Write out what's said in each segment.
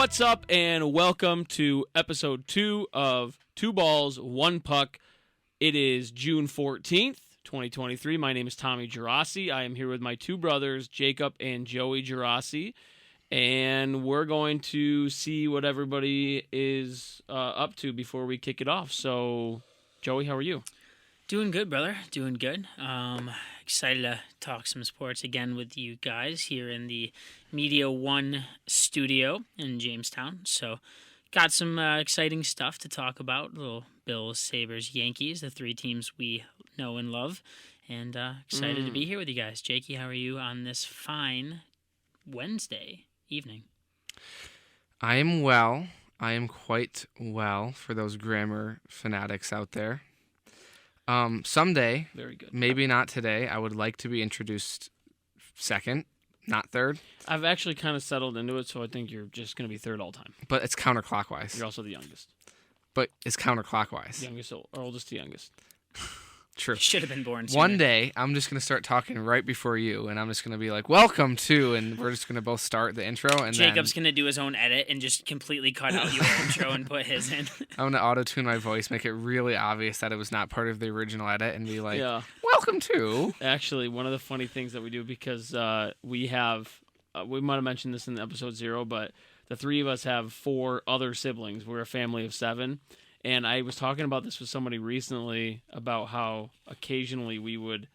What's up, and welcome to episode 2 of 2 Balls, 1 Puck. It is June 14th, 2023. My name is Tommy Gerasi. I am here with my two brothers, Jacob and Joey Gerasi, and we're going to see what everybody is up to before we kick it off. So, Joey, how are you? Doing good, brother. Doing good. Excited to talk some sports again with you guys here in the Media One studio in Jamestown. So, got some exciting stuff to talk about. Little Bills, Sabres, Yankees, the three teams we know and love. And excited to be here with you guys. Jakey, how are you on this fine Wednesday evening? I am well. I am quite well for those grammar fanatics out there. Someday, Very good. Maybe not today, I would like to be introduced second, not third. I've actually kind of settled into it, so I think you're just going to be third all time. But it's counterclockwise. You're also the youngest. But it's counterclockwise. Youngest or oldest to youngest. True. Should have been born sooner. One day, I'm just going to start talking right before you, and I'm just going to be like, welcome to, and we're just going to both start the intro. And Jacob's going to do his own edit and just completely cut out your intro and put his in. I'm going to auto-tune my voice, make it really obvious that it was not part of the original edit, and be like, Yeah. welcome to. Actually, one of the funny things that we do, because we have, we might have mentioned this in episode 0, but the three of us have 4 other siblings. We're a family of 7. And I was talking about this with somebody recently about how occasionally we would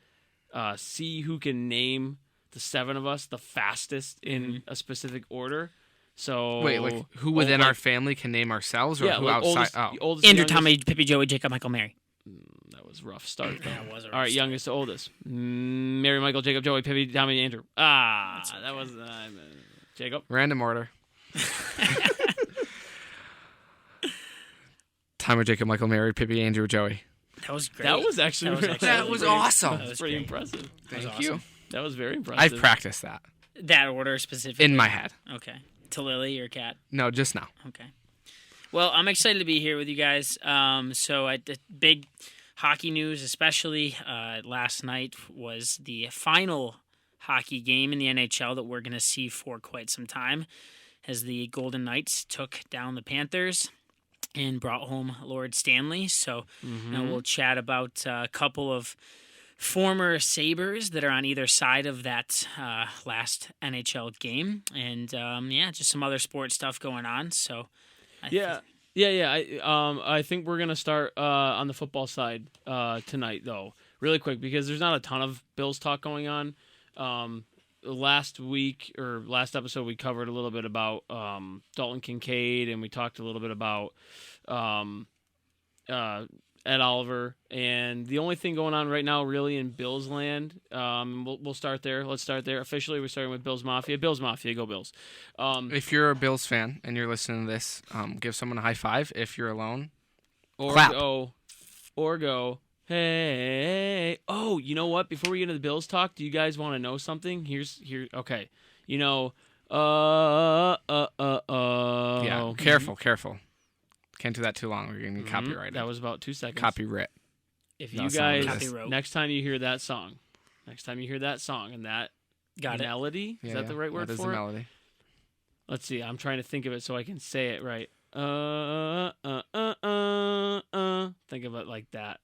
see who can name the 7 of us the fastest in a specific order. So Wait, like who within our family can name ourselves, or who outside? Oldest Andrew, youngest. Tommy, Pippi, Joey, Jacob, Michael, Mary. That was a rough start. That was a rough All right, start. youngest to oldest. Mary, Michael, Jacob, Joey, Pippi, Tommy, Andrew. That was Jacob. Random order. Timer, Jacob, Michael, Mary, Pippi, Andrew, Joey. That was great. That was actually That was awesome. That was pretty impressive. Thank you. That was very impressive. I've practiced that That order specifically? in my head. Okay. To Lily, your cat? No, just now. Okay. Well, I'm excited to be here with you guys. So the big hockey news, especially last night, was the final hockey game in the NHL that we're going to see for quite some time, as the Golden Knights took down the Panthers and brought home Lord Stanley. So now we'll chat about a couple of former Sabres that are on either side of that last NHL game. And, just some other sports stuff going on. So, Yeah. I think we're going to start on the football side tonight, though, really quick, because there's not a ton of Bills talk going on. Last episode, we covered a little bit about Dalton Kincaid, and we talked a little bit about Ed Oliver. And the only thing going on right now, really, in Bills land, we'll start there. Let's start there. Officially, we're starting with Bills Mafia. Bills Mafia, go Bills. If you're a Bills fan and you're listening to this, give someone a high five. If you're alone, or clap. Go. Hey. Oh, you know what? Before we get into the Bills talk, do you guys want to know something? Okay. You know, Yeah, careful. Can't do that too long. We're going to get copyrighted. That was about 2 seconds. Copyright. If No, you it's not what it guys, is. next time you hear that song and that Got it. melody, is that the right word that is for the it? melody. Let's see. I'm trying to think of it so I can say it right. Think of it like that.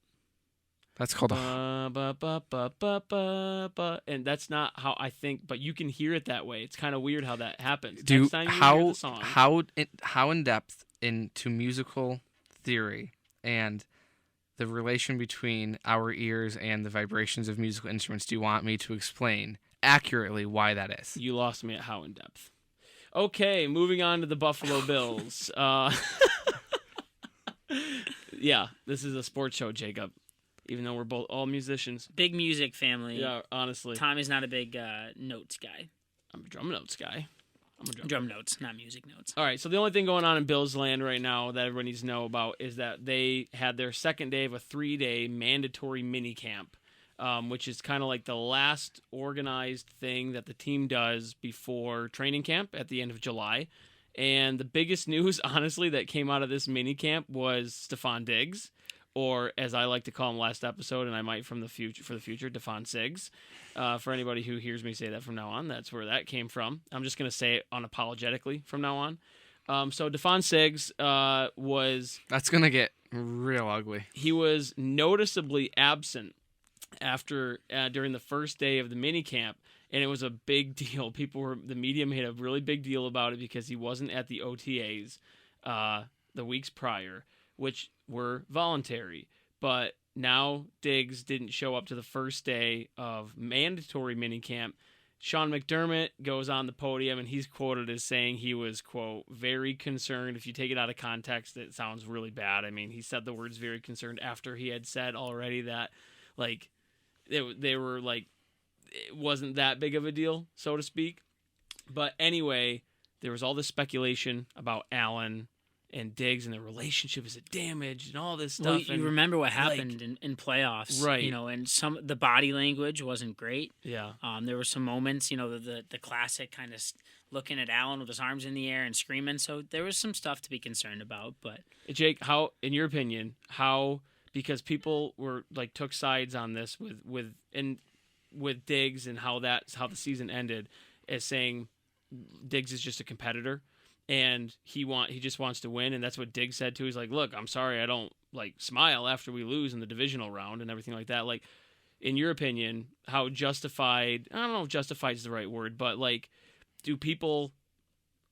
That's called a... And that's not how I think, but you can hear it that way. It's kind of weird how that happens. Do Next time you hear the song, how in depth into musical theory and the relation between our ears and the vibrations of musical instruments do you want me to explain accurately why that is? you lost me at how in depth. Okay, moving on to the Buffalo Bills. Yeah, this is a sports show, Jacob. Even though we're both all musicians. Big music family. Yeah, honestly. Tommy's not a big notes guy. I'm a drum notes guy. Drum notes, not music notes. All right, so the only thing going on in Bills land right now that everyone needs to know about is that they had their second day of a 3-day mandatory mini camp, which is kind of like the last organized thing that the team does before training camp at the end of July. And the biggest news, honestly, that came out of this mini camp was Stefon Diggs, or as I like to call him last episode, and I might for the future, Stefon Siggs. For anybody who hears me say that from now on, that's where that came from. I'm just going to say it unapologetically from now on. So Stefon Diggs was That's gonna get real ugly. he was noticeably absent after during the first day of the mini camp, and it was a big deal. The media made a really big deal about it because he wasn't at the OTAs the weeks prior, which were voluntary. But now Diggs didn't show up to the first day of mandatory minicamp. Sean McDermott goes on the podium, and he's quoted as saying he was, quote, very concerned. If you take it out of context, it sounds really bad. I mean, he said the words very concerned after he had said already that, like, they were, like, it wasn't that big of a deal, so to speak. But anyway, there was all this speculation about Allen and Diggs and their relationship. Is it damaged and all this stuff? Well, you and remember what happened in playoffs, right? You know, and the body language wasn't great. Yeah. There were some moments, you know, the classic kind of looking at Allen with his arms in the air and screaming. So there was some stuff to be concerned about. But Jake, how, in your opinion, because people were like took sides on this with Diggs and how the season ended, as saying Diggs is just a competitor. And he just wants to win, and that's what Diggs said too. He's like, "Look, I'm sorry, I don't like smile after we lose in the divisional round and everything like that." Like, in your opinion, how justified? I don't know if justified is the right word, but like, were people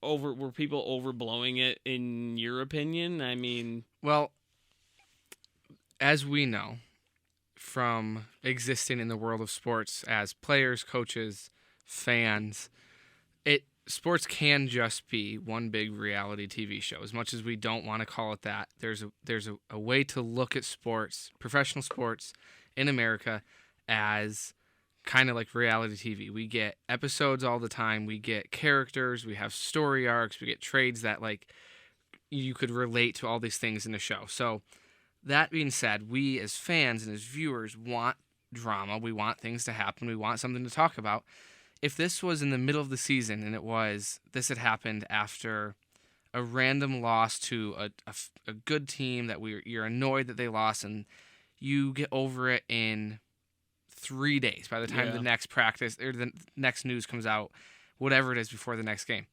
overblowing it in your opinion? I mean, well, as we know from existing in the world of sports as players, coaches, fans, sports can just be one big reality TV show. As much as we don't want to call it that, there's a way to look at sports, professional sports in America, as kind of like reality TV. We get episodes all the time. We get characters. We have story arcs. We get trades that like you could relate to all these things in the show. So that being said, we as fans and as viewers want drama. We want things to happen. We want something to talk about. If this was in the middle of the season and this had happened after a random loss to a good team that you're annoyed that they lost, and you get over it in 3 days by the time the next practice or the next news comes out, whatever it is before the next game.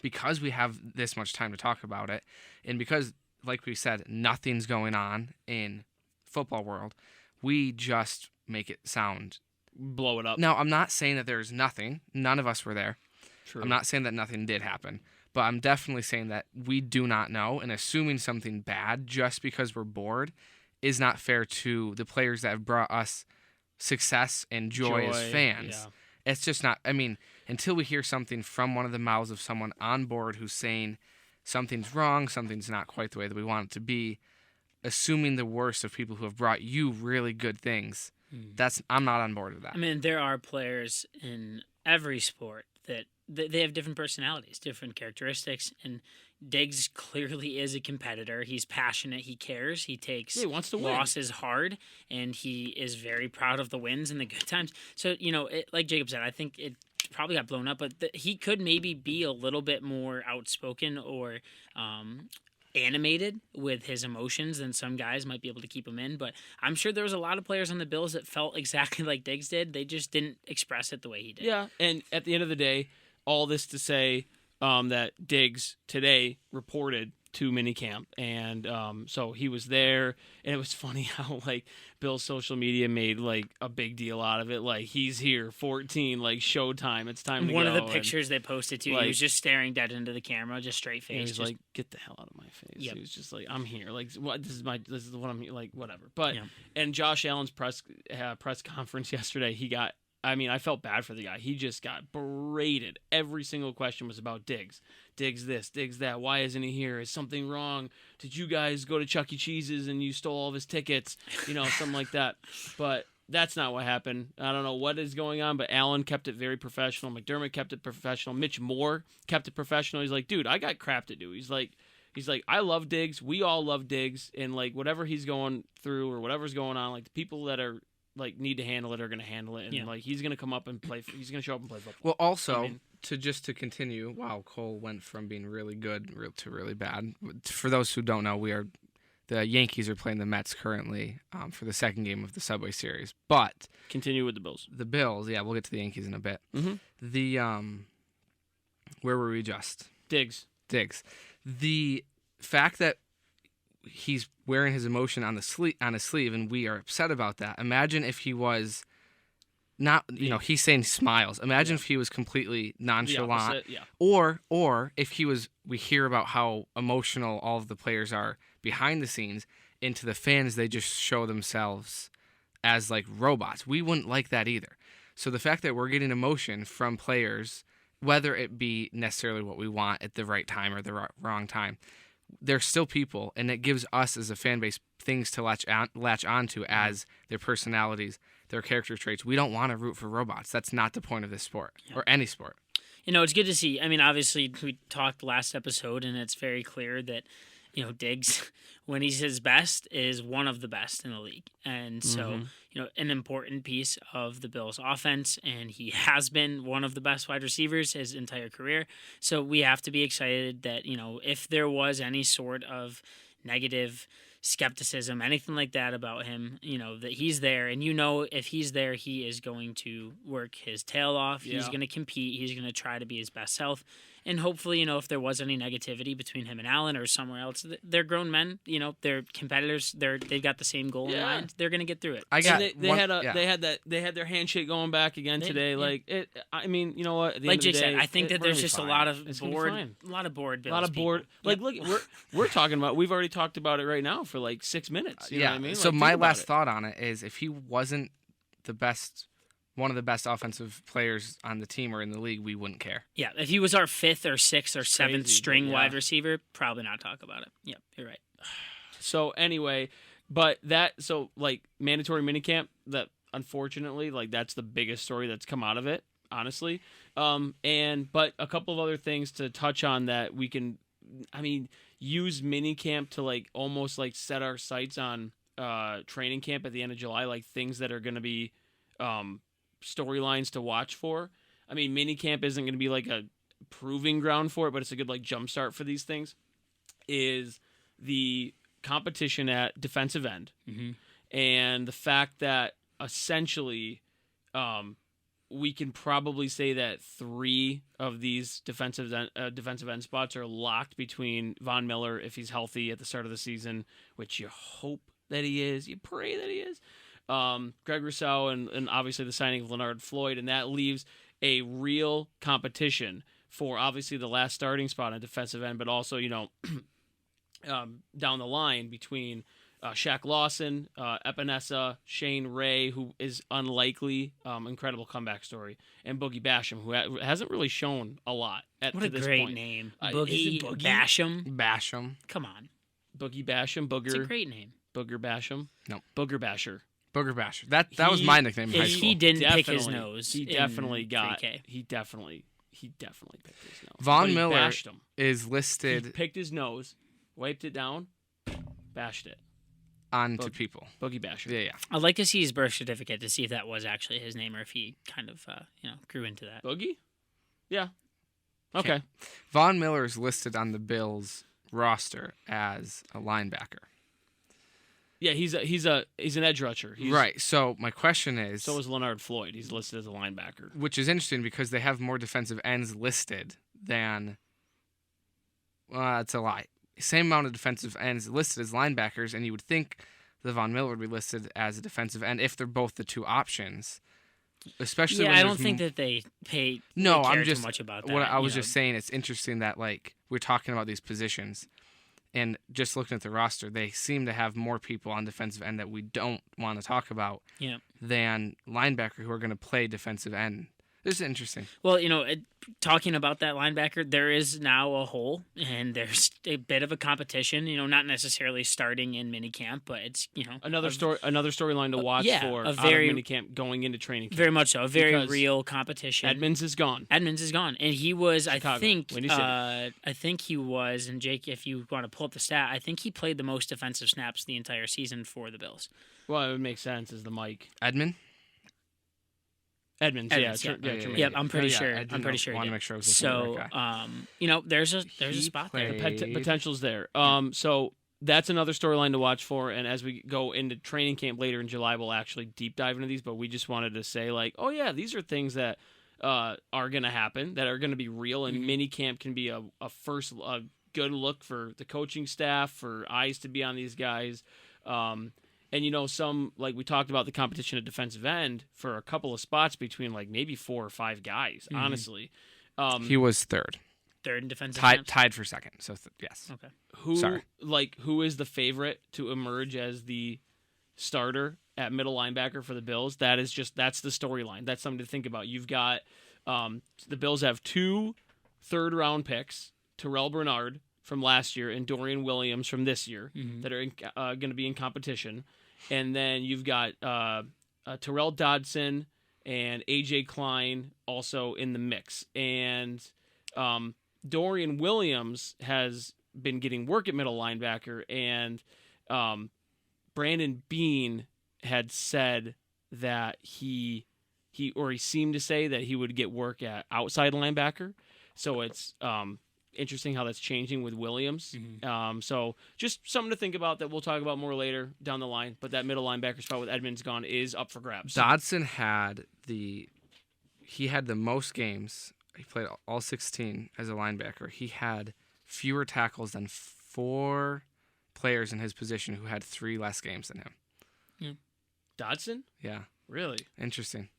Because we have this much time to talk about it, and because, like we said, nothing's going on in football world, we just make it sound... blow it up. Now, I'm not saying that there's nothing. None of us were there. True. I'm not saying that nothing did happen. But I'm definitely saying that we do not know, and assuming something bad just because we're bored is not fair to the players that have brought us success and joy as fans. Yeah. It's just not, I mean, until we hear something from one of the mouths of someone on board who's saying something's wrong, something's not quite the way that we want it to be, assuming the worst of people who have brought you really good things, I'm not on board with that. I mean, there are players in every sport that they have different personalities, different characteristics, and Diggs clearly is a competitor. He's passionate. He cares. He takes he wants to win. Losses hard, and he is very proud of the wins and the good times. So, you know, like Jacob said, I think it probably got blown up, but he could maybe be a little bit more outspoken or animated with his emotions than some guys might be able to keep him in. But I'm sure there was a lot of players on the Bills that felt exactly like Diggs did. They just didn't express it the way he did. Yeah, and at the end of the day, all this to say that Diggs today reported to minicamp, and so he was there, and it was funny how like Bill's social media made like a big deal out of it, like he's here, 14, like showtime, it's time to go. One of the pictures they posted too, like, he was just staring dead into the camera, just straight face. He was just like, "Get the hell out of my face!" Yep. He was just like, "I'm here, like what? This is what I'm here, like whatever." But and Josh Allen's press conference yesterday, I felt bad for the guy. He just got berated. Every single question was about Diggs. Diggs this, Diggs that. Why isn't he here? Is something wrong? Did you guys go to Chuck E. Cheese's and you stole all of his tickets? You know, something like that. But that's not what happened. I don't know what is going on, but Allen kept it very professional. McDermott kept it professional. Mitch Moore kept it professional. He's like, dude, I got crap to do. He's like, I love Diggs. We all love Diggs. And, like, whatever he's going through or whatever's going on, like, the people that are like need to handle it are going to handle it, and like he's going to come up and play. He's going to show up and play football. Well, also to continue. Wow, Cole went from being really good to really bad. For those who don't know, the Yankees are playing the Mets currently for the second game of the Subway Series. But continue with the Bills. The Bills, we'll get to the Yankees in a bit. Mm-hmm. The where were we just? Diggs. Diggs. The fact that he's wearing his emotion on his sleeve, and we are upset about that. Imagine if he was not, he's saying smiles. Imagine if he was completely nonchalant, or if he was. We hear about how emotional all of the players are behind the scenes. Into the fans, they just show themselves as like robots. We wouldn't like that either. So the fact that we're getting emotion from players, whether it be necessarily what we want at the right time or the wrong time, they're still people, and it gives us as a fan base things to latch onto as their personalities, their character traits. We don't want to root for robots. That's not the point of this sport or any sport. It's good to see. I mean, obviously, we talked last episode, and it's very clear that, Diggs, when he's his best, is one of the best in the league. And so, an important piece of the Bills' offense, and he has been one of the best wide receivers his entire career. So we have to be excited that, if there was any sort of negative skepticism, anything like that about him, that he's there. And if he's there, he is going to work his tail off. Yeah. He's going to compete. He's going to try to be his best self. And hopefully, if there was any negativity between him and Allen or somewhere else, they're grown men. They're competitors. They've got the same goal in mind. They're going to get through it. They had their handshake going back again today. Yeah. Like it. I mean, you know what? Like Jake said, I think that there's just a lot of bored Bills people. Like, look, we're talking about. We've already talked about it right now for like 6 minutes. You know what I mean? So my last thought on it is, if he wasn't one of the best offensive players on the team or in the league, we wouldn't care. Yeah, if he was our 5th or 6th or 7th string wide receiver, probably not talk about it. Yep, you're right. So anyway, mandatory minicamp, that unfortunately, that's the biggest story that's come out of it, honestly. But a couple of other things to touch on that we can, use minicamp to almost set our sights on training camp at the end of July, things that are going to be storylines to watch for. Minicamp isn't going to be a proving ground for it, but it's a good jump start for these things. Is the competition at defensive end, and the fact that essentially we can probably say that 3 of these defensive end spots are locked between Von Miller, if he's healthy at the start of the season, which you hope that he is, you pray that he is. Greg Rousseau and obviously the signing of Leonard Floyd, and that leaves a real competition for obviously the last starting spot on defensive end, but also down the line between Shaq Lawson, Epinesa, Shane Ray, who is unlikely, incredible comeback story, and Boogie Basham, who hasn't really shown a lot to this point. What a great name, Boogie Basham. Basham, come on, Boogie Basham, Booger. It's a great name. Booger Basham. No, Booger Basher. Booger Basher. That was my nickname in high school. He didn't pick his nose. He definitely got. He definitely picked his nose. Von Miller is listed. He picked his nose, wiped it down, bashed it onto people. Boogie Basher. Yeah. I'd like to see his birth certificate to see if that was actually his name or if he kind of grew into that. Boogie. Yeah. Okay. Von Miller is listed on the Bills roster as a linebacker. Yeah, he's an edge rusher. Right. So my question is, so is Leonard Floyd. He's listed as a linebacker, which is interesting because they have more defensive ends listed than. It's a lie. Same amount of defensive ends listed as linebackers, and you would think the Von Miller would be listed as a defensive end if they're both the 2 options. Especially, I don't think that they pay. No, they care I'm just too much about that. What I was just saying. It's interesting that we're talking about these positions. And just looking at the roster, they seem to have more people on defensive end that we don't want to talk about than linebacker who are going to play defensive end. This is interesting. Well, talking about that linebacker, there is now a hole, and there's a bit of a competition. Not necessarily starting in minicamp, but it's another storyline to watch for out of minicamp going into training camp. Very much so, a very real competition. Edmonds is gone, and he was Chicago, I think he was. And Jake, if you want to pull up the stat, I think he played the most defensive snaps the entire season for the Bills. Well, it would make sense as the Mike Edmonds, yeah. I'm pretty sure. I'm pretty sure. Want to make sure I was so, there's a spot there. The potential's there. So that's another storyline to watch for. And as we go into training camp later in July, we'll actually deep dive into these. But we just wanted to say, these are things that are going to happen, that are going to be real, and minicamp can be a good look for the coaching staff, for eyes to be on these guys. And, some, like we talked about the competition at defensive end for a couple of spots between like maybe 4 or 5 guys, honestly. He was third. Third in defensive tied for second. So yes. Okay. Who is the favorite to emerge as the starter at middle linebacker for the Bills? That's the storyline. That's something to think about. You've got the Bills have 2 third-round picks, Terrell Bernard from last year and Dorian Williams from this year, that are going to be in competition. And then you've got Terrell Dodson and A.J. Klein also in the mix. And Dorian Williams has been getting work at middle linebacker, and Brandon Beane had said that he seemed to say that he would get work at outside linebacker. So it's interesting how that's changing with Williams. So just something to think about that we'll talk about more later down the line. But that middle linebacker spot with Edmonds gone is up for grabs. Dodson had the most games. He played all 16 as a linebacker. He had fewer tackles than 4 players in his position who had 3 less games than him. Dodson? Yeah. Really? Interesting.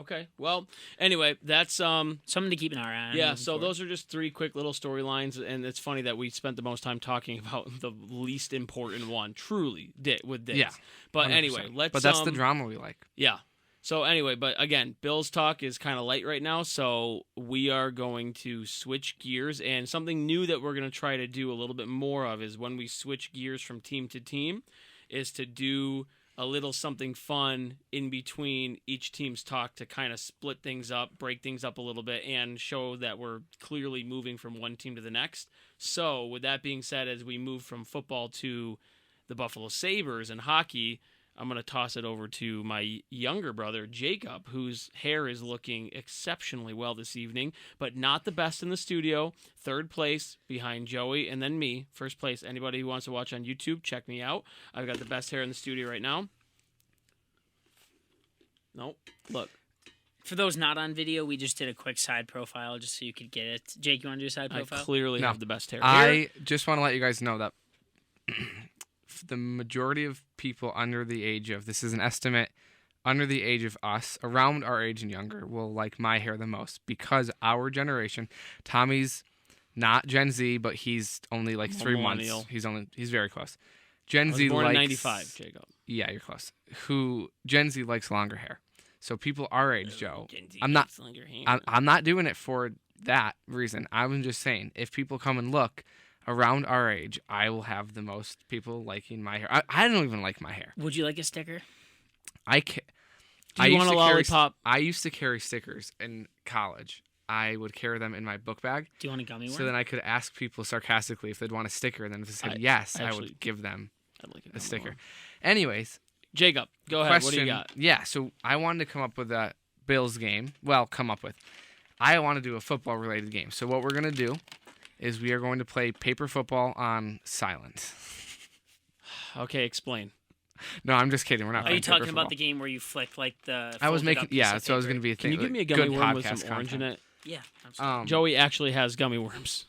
Okay. Well, anyway, that's something to keep an eye on. Yeah, so those are just 3 quick little storylines, and it's funny that we spent the most time talking about the least important one, truly, with Diggs. Yeah. But 100%. anyway, But that's the drama we like. Yeah. So anyway, but again, Bills talk is kind of light right now, so we are going to switch gears, and something new that we're going to try to do a little bit more of is when we switch gears from team to team, is to do a little something fun in between each team's talk to kind of split things up, break things up a little bit, and show that we're clearly moving from one team to the next. So with that being said, as we move from football to the Buffalo Sabres and hockey, I'm going to toss it over to my younger brother, Jacob, whose hair is looking exceptionally well this evening, but not the best in the studio. 3rd place behind Joey and then me. 1st place, anybody who wants to watch on YouTube, check me out. I've got the best hair in the studio right now. Nope. Look. For those not on video, we just did a quick side profile just so you could get it. Jake, you want to do a side profile? I clearly have the best hair. I just want to let you guys know that the majority of people under the age of, this is an estimate, under the age of us, around our age and younger, will like my hair the most because our generation, Tommy's not Gen Z, but he's only like 3 months. He's very close. Gen Z born likes in 95, Jacob. Yeah, you're close. Gen Z likes longer hair. So people our age, Joe, I'm not doing it for that reason. I'm just saying, if people come and look around our age, I will have the most people liking my hair. I don't even like my hair. Would you like a sticker? Do you want a lollipop? I used to carry stickers in college. I would carry them in my book bag. Do you want a gummy worm? So then I could ask people sarcastically if they'd want a sticker, and then if they said yes, I would give them a sticker. Anyways, Jacob, go ahead. What do you got? Yeah, so I wanted to come up with a Bills game. Well, I want to do a football-related game. So what we're going to do is we are going to play paper football on silent. Okay, explain. No, I'm just kidding. We're not. Are you talking about the game where you flick like the? I was making. Yeah, so I was going to be a thing. Can you give me a gummy worm with some orange in it? Yeah, absolutely. Joey actually has gummy worms.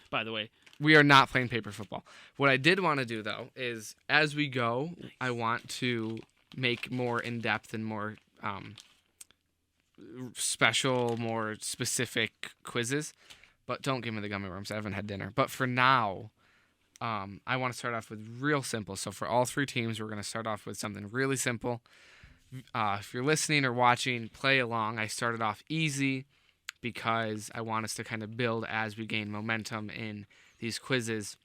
By the way, we are not playing paper football. What I did want to do though is, as we go, I want to make more in depth and more special, more specific quizzes. But don't give me the gummy worms. I haven't had dinner. But for now, I want to start off with real simple. So for all 3 teams, we're going to start off with something really simple. If you're listening or watching, play along. I started off easy because I want us to kind of build as we gain momentum in these quizzes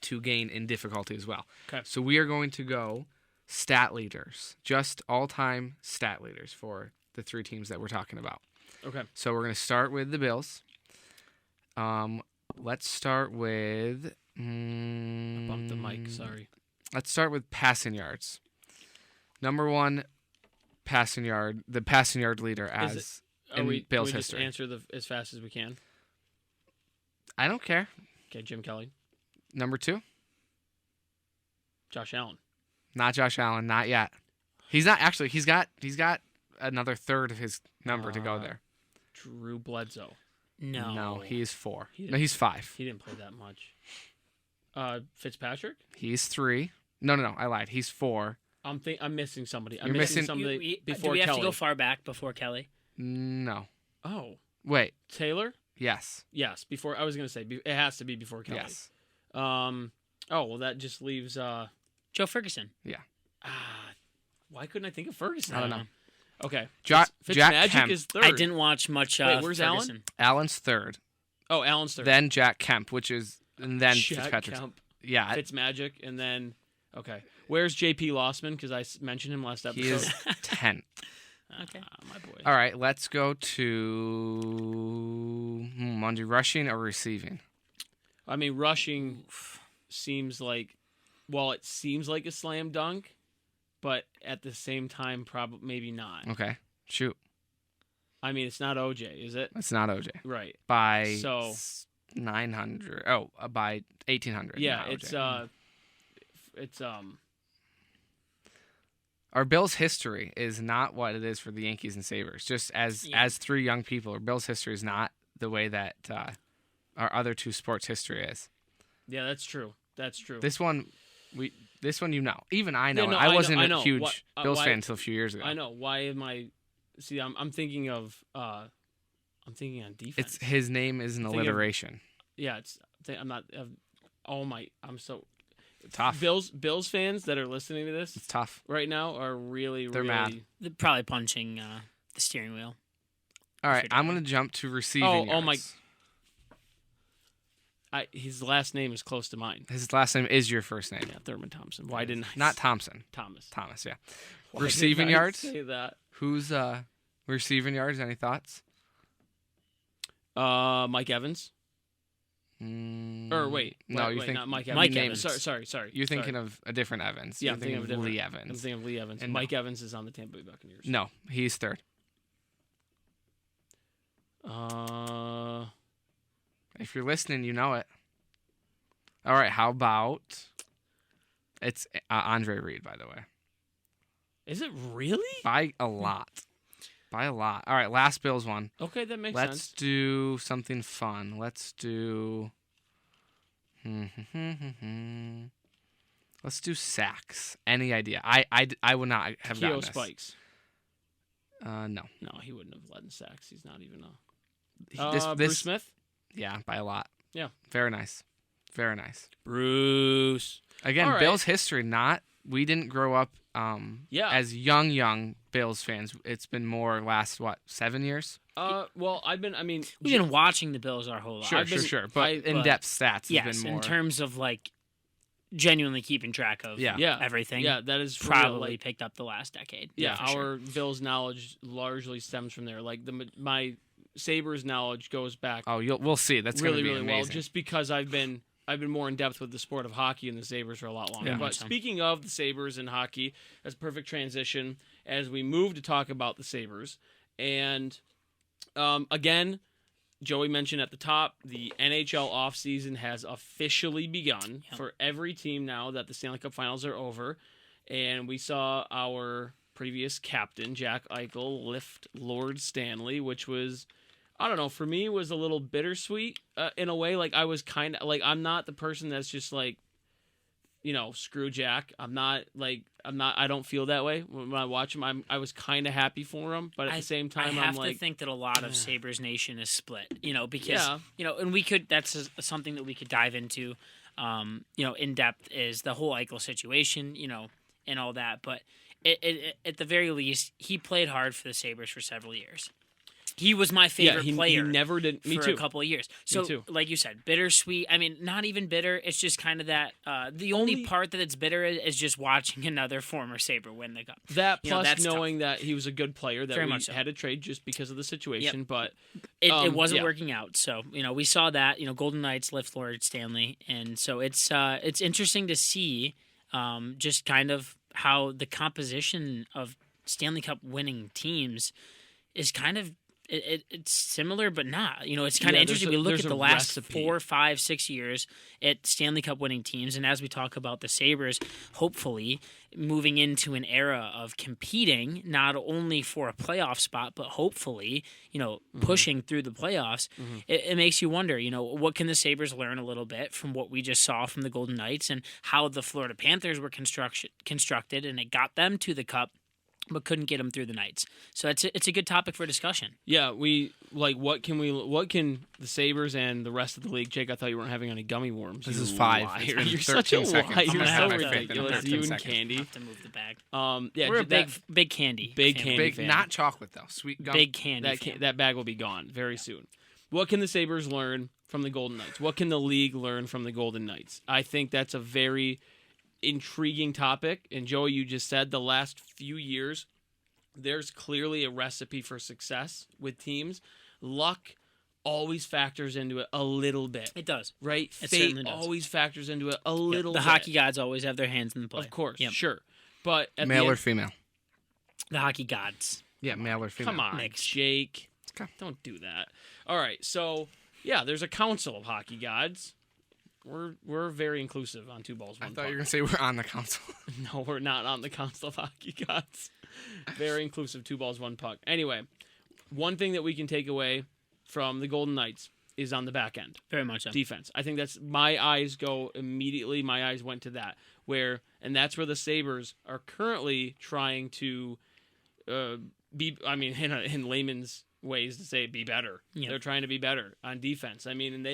to gain in difficulty as well. Okay. So we are going to go stat leaders, just all-time stat leaders for the 3 teams that we're talking about. Okay. So we're going to start with the Bills. Let's start with. I bumped the mic. Sorry. Let's start with passing yards. Number 1 passing yard, the passing yard leader in Bills history. Just answer as fast as we can. I don't care. Okay, Jim Kelly. Number 2. Josh Allen. Not Josh Allen. Not yet. He's not actually. He's got another third of his number to go there. Drew Bledsoe. No. He's 4. He No, he's 5. He didn't play that much. Fitzpatrick? He's 3. No, I lied. He's 4. I'm missing somebody. You're missing somebody before Do we have Kelly. to go far back before Kelly? No. Oh, Wait. Taylor? Yes. Yes. Before I was gonna say it has to be before Kelly. Yes. Oh well, that just leaves. Joe Ferguson. Yeah. Why couldn't I think of Ferguson? I don't know. Okay. Jack Fitzmagic Kemp. is third. I didn't watch much. Wait, where's Ferguson. Allen's 3rd. Oh, Allen's third. Then Jack Kemp, and then Jack Fitzpatrick. Kemp, Yeah. Fitzmagic, and then okay. Where's J.P. Lossman? Because I mentioned him last episode. He is 10th. Okay. My boy. All right, let's go to Monday rushing or receiving. I mean, rushing seems like, it seems like a slam dunk, but at the same time, probably maybe not. Okay, shoot. I mean, it's not OJ, is it? It's not OJ. Right. By So 900. Oh, by 1800. yeah, not it's OJ. it's Our Bills' history is not what it is for the Yankees and Sabres. Just as 3 young people, our Bills' history is not the way that our other 2 sports history is. Yeah, that's true. That's true. This one, you know. Even I know. Yeah, no, I wasn't I know. a huge Bills why- fan until a few years ago. I know. Why am I? See, I'm thinking of. I'm thinking on defense. His name is an Thinking of- alliteration. Yeah, I'm not. I'm so Tough. Bills fans that are listening to this It's tough. right now are really They're really mad. They're probably punching the steering wheel. All right, I'm going to jump to receiving Oh my- yards. his last name is close to mine. His last name is your first name. Yeah, Thurman Thompson. Why didn't I? Not Thompson. Thomas. Thomas, yeah. Why Receiving didn't I yards? Say that. Who's receiving yards? Any thoughts? Mike Evans. Or wait, No, wait, you think not Mike Mike Evans. Evans. Sorry. You're thinking of a different Evans. Yeah, You're I'm thinking of Lee I'm Evans. thinking of Lee Evans. And Mike Evans is on the Tampa Bay Buccaneers. No, he's 3rd. If you're listening, you know it. All right, how about it's Andre Reed, by the way. Is it really? By a lot. All right, last Bills one. Okay, that makes Let's sense. do something fun. Let's do Let's do sacks. Any idea? I would not have gotten Keo this. Spikes. No. No, he wouldn't have led in sacks. He's not even a. This Bruce Smith. Yeah, by a lot. Yeah. Very nice. Very nice. Bruce. Again, All right. Bills history. We didn't grow up as young Bills fans. It's been more last 7 years? Well, We've been watching the Bills our whole life. Sure. But in-depth stats Yes, has been more. in terms of like genuinely keeping track of everything. Yeah, that is probably real, picked up the last decade. Yeah, for sure. our Bills knowledge largely stems from there. Like my Sabres knowledge goes back. Oh, we'll see. That's really, going to be really amazing. well. Just because I've been more in depth with the sport of hockey and the Sabres for a lot longer. Yeah. But speaking of the Sabres and hockey, that's a perfect transition as we move to talk about the Sabres. And again, Joey mentioned at the top, the NHL offseason has officially begun for every team now that the Stanley Cup Finals are over. And we saw our previous captain, Jack Eichel, lift Lord Stanley, which was, I don't know, for me was a little bittersweet in a way. Like, I was kind of, like, I'm not the person that's just like, screw Jack. I don't feel that way when I watch him. I was kind of happy for him, but at the same time, I have I'm like, to think that a lot of Sabres Nation is split, because, and that's something that we could dive into, in depth is the whole Eichel situation, and all that. But at the very least, he played hard for the Sabres for several years. He was my favorite player. He never did. Me for too. a couple of years. So, Me too. like you said, bittersweet. I mean, not even bitter. It's just kind of that. The only part that it's bitter is just watching another former Sabre win the cup. That plus that's knowing that he was a good player that Very we much so. had to trade just because of the situation. But it wasn't working out. So we saw that. Golden Knights lift Lord Stanley, and so it's interesting to see just kind of how the composition of Stanley Cup winning teams is kind of it's similar, but not. It's kind of interesting. We look there's at the a last recipe. 4, 5, 6 years at Stanley Cup winning teams, and as we talk about the Sabres, hopefully moving into an era of competing not only for a playoff spot, but hopefully, pushing through the playoffs. It makes you wonder, what can the Sabres learn a little bit from what we just saw from the Golden Knights and how the Florida Panthers were constructed, and it got them to the Cup, but couldn't get them through the Knights. So it's a good topic for discussion. Yeah, what can the Sabres and the rest of the league? Jake, I thought you weren't having any gummy worms. This is 5. Liar. It's You're such a 13 seconds. liar. I'm You're gonna so have my faith in ridiculous. 13 You and seconds. candy. Have to move the bag. Yeah, We're a big candy. Big family. candy. Big, fan. not chocolate though. Sweet gum. Big candy. fan. That bag will be gone very soon. What can the Sabres learn from the Golden Knights? What can the league learn from the Golden Knights? I think that's a very intriguing topic. And Joey, you just said the last few years, there's clearly a recipe for success with teams. Luck always factors into it a little bit. It does. Right? It Fate certainly does. always factors into it a little The bit. hockey gods always have their hands in the play. Of course, Yep. sure. But at Male the or end, female? The hockey gods. Yeah, male or female. come on, Mixed. Jake. Okay. Don't do that. All right, so yeah, there's a council of hockey gods. We're very inclusive on Two Balls, I One thought you were Puck. gonna say we're on the council. No, we're not on the council of hockey gods. Very inclusive. Two balls, one puck. Anyway, one thing that we can take away from the Golden Knights is on the back end. Very much so. Defense. I think that's my eyes went to that, and that's where the Sabres are currently trying to be. I mean, in layman's ways to say, be better. Yep. They're trying to be better on defense. I mean, and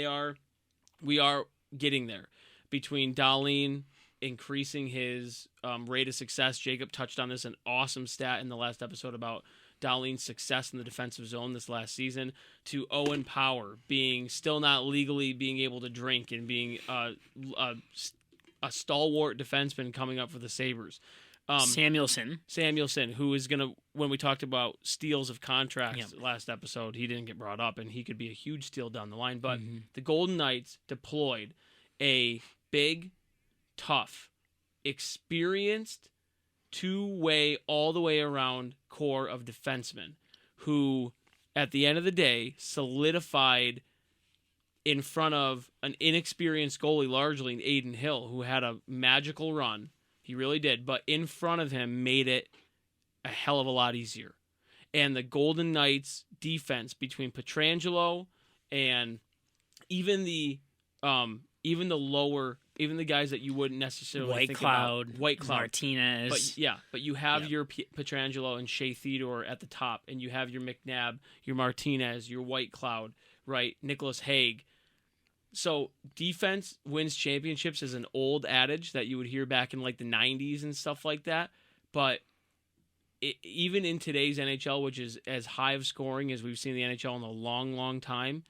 we are getting there between Dahlin increasing his rate of success. Jacob touched on this, an awesome stat in the last episode about Dahlin's success in the defensive zone this last season, to Owen Power being still not legally being able to drink and being a stalwart defenseman coming up for the Sabres. Samuelson, who is going to, when we talked about steals of contracts last episode, he didn't get brought up, and he could be a huge steal down the line. But the Golden Knights deployed a big, tough, experienced, two-way, all the way around core of defensemen who, at the end of the day, solidified in front of an inexperienced goalie, largely in Aiden Hill, who had a magical run. He really did. But in front of him made it a hell of a lot easier. And the Golden Knights defense between Pietrangelo and even the guys that you wouldn't necessarily think about. White Cloud, Martinez. But you have your Pietrangelo and Shea Theodore at the top, and you have your McNabb, your Martinez, your White Cloud, right? Nicholas Hague. So defense wins championships is an old adage that you would hear back in like the 90s and stuff like that. But even in today's NHL, which is as high of scoring as we've seen the NHL in a long, long time,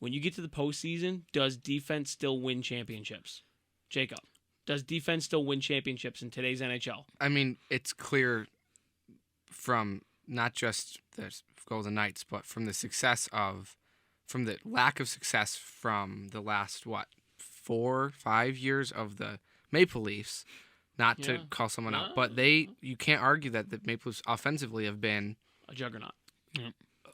when you get to the postseason, does defense still win championships? Jacob, does defense still win championships in today's NHL? I mean, it's clear from not just the Golden Knights, but from the lack of success from the last 4-5 years of the Maple Leafs. Not to call someone out, but you can't argue that the Maple Leafs offensively have been a juggernaut. Yeah.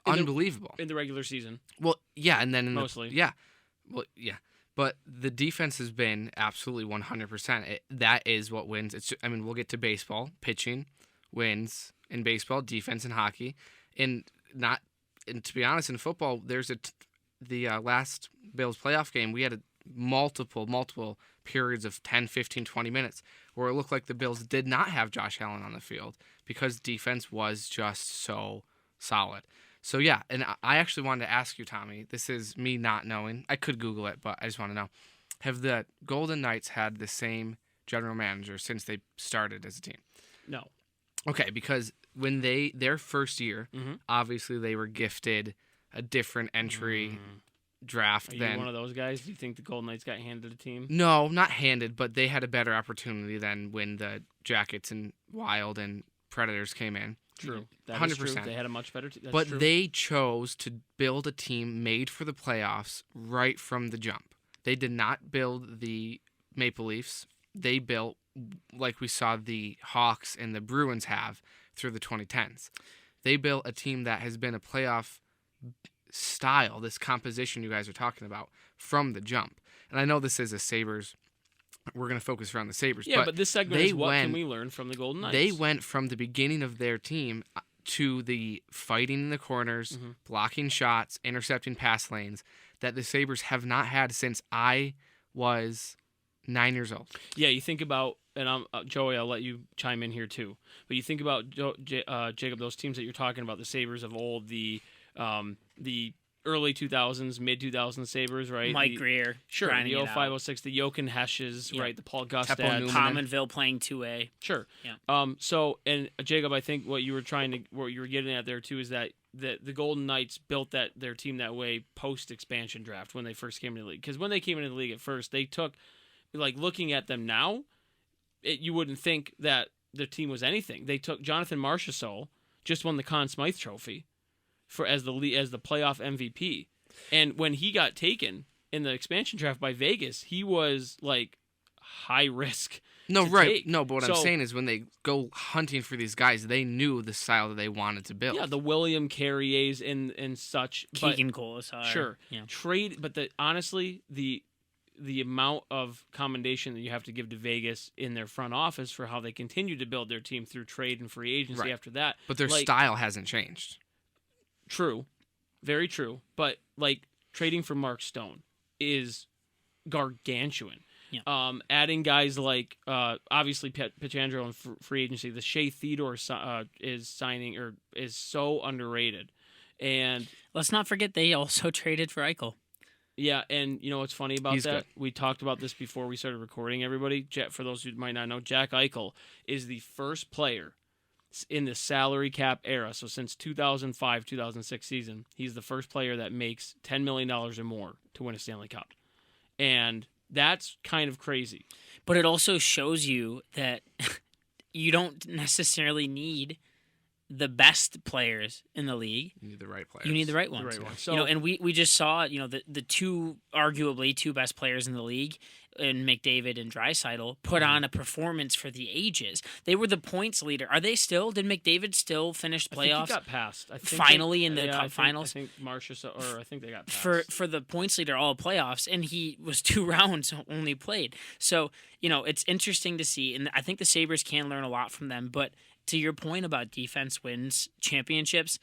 Unbelievable in the regular season. Well, yeah, and then mostly, but the defense has been absolutely 100%. That is what wins. We'll get to baseball. Pitching wins in baseball, defense in hockey, and to be honest, in football, there's the last Bills playoff game. We had multiple periods of 10, 15, 20 minutes where it looked like the Bills did not have Josh Allen on the field because defense was just so solid. So, yeah, and I actually wanted to ask you, Tommy, this is me not knowing. I could Google it, but I just want to know. Have the Golden Knights had the same general manager since they started as a team? No. Okay, because when their first year, obviously they were gifted a different entry draft Are than... you one of those guys? Do you think the Golden Knights got handed a team? No, not handed, but they had a better opportunity than when the Jackets and Wild and Predators came in. True. That is 100%. true. They had a much better team. But they chose to build a team made for the playoffs right from the jump. They did not build the Maple Leafs. They built, like we saw the Hawks and the Bruins have through the 2010s. They built a team that has been a playoff style, this composition you guys are talking about from the jump. And I know this is a Sabres. We're going to focus around the Sabres. Yeah, but this segment is what can we learn from the Golden Knights? They went from the beginning of their team to the fighting in the corners, blocking shots, intercepting pass lanes that the Sabres have not had since I was 9 years old. Yeah, you think about, and Joey, I'll let you chime in here too, but you think about, Jacob, those teams that you're talking about, the Sabres of old, the early 2000s, mid-2000s Sabres, right? Mike Greer. Sure, the 05, 06, the Jochen Hesches, right? The Paul Gustad. Pominville playing 2A. Sure. Yeah. So, and Jacob, I think what you were getting at there too is that the Golden Knights built their team that way post-expansion draft when they first came into the league. Because when they came into the league at first, they took, like looking at them now, you wouldn't think that their team was anything. They took Jonathan Marchessault, just won the Conn Smythe Trophy, as the playoff MVP, and when he got taken in the expansion draft by Vegas, he was like high risk. No, right? Take. No, but what I'm saying is when they go hunting for these guys, they knew the style that they wanted to build. Yeah, the William Carriers and such. Keegan Colasar. Sure. Yeah. Trade, but honestly, the amount of commendation that you have to give to Vegas in their front office for how they continue to build their team through trade and free agency after that. But their style hasn't changed. True. Very true. But, trading for Mark Stone is gargantuan. Yeah. Adding guys like, obviously, Pietrangelo in free agency. The Shea Theodore is signing, or is so underrated. And let's not forget they also traded for Eichel. Yeah, and you know what's funny about He's that? good. We talked about this before we started recording, everybody. For those who might not know, Jack Eichel is the first player in the salary cap era. So since 2005, 2006 season, he's the first player that makes $10 million or more to win a Stanley Cup. And that's kind of crazy. But it also shows you that you don't necessarily need the best players in the league. You need the right players. You need the right ones. The right ones. So, and we just saw, the arguably two best players in the league, in McDavid and Draisaitl, put on a performance for the ages. They were the points leader. Are they still? Did McDavid still finish playoffs? I think he got passed. I think finally in the cup finals. I think I think they got passed. For the points leader all playoffs, and he was 2 rounds only played. So, it's interesting to see, and I think the Sabres can learn a lot from them, but to your point about defense wins championships,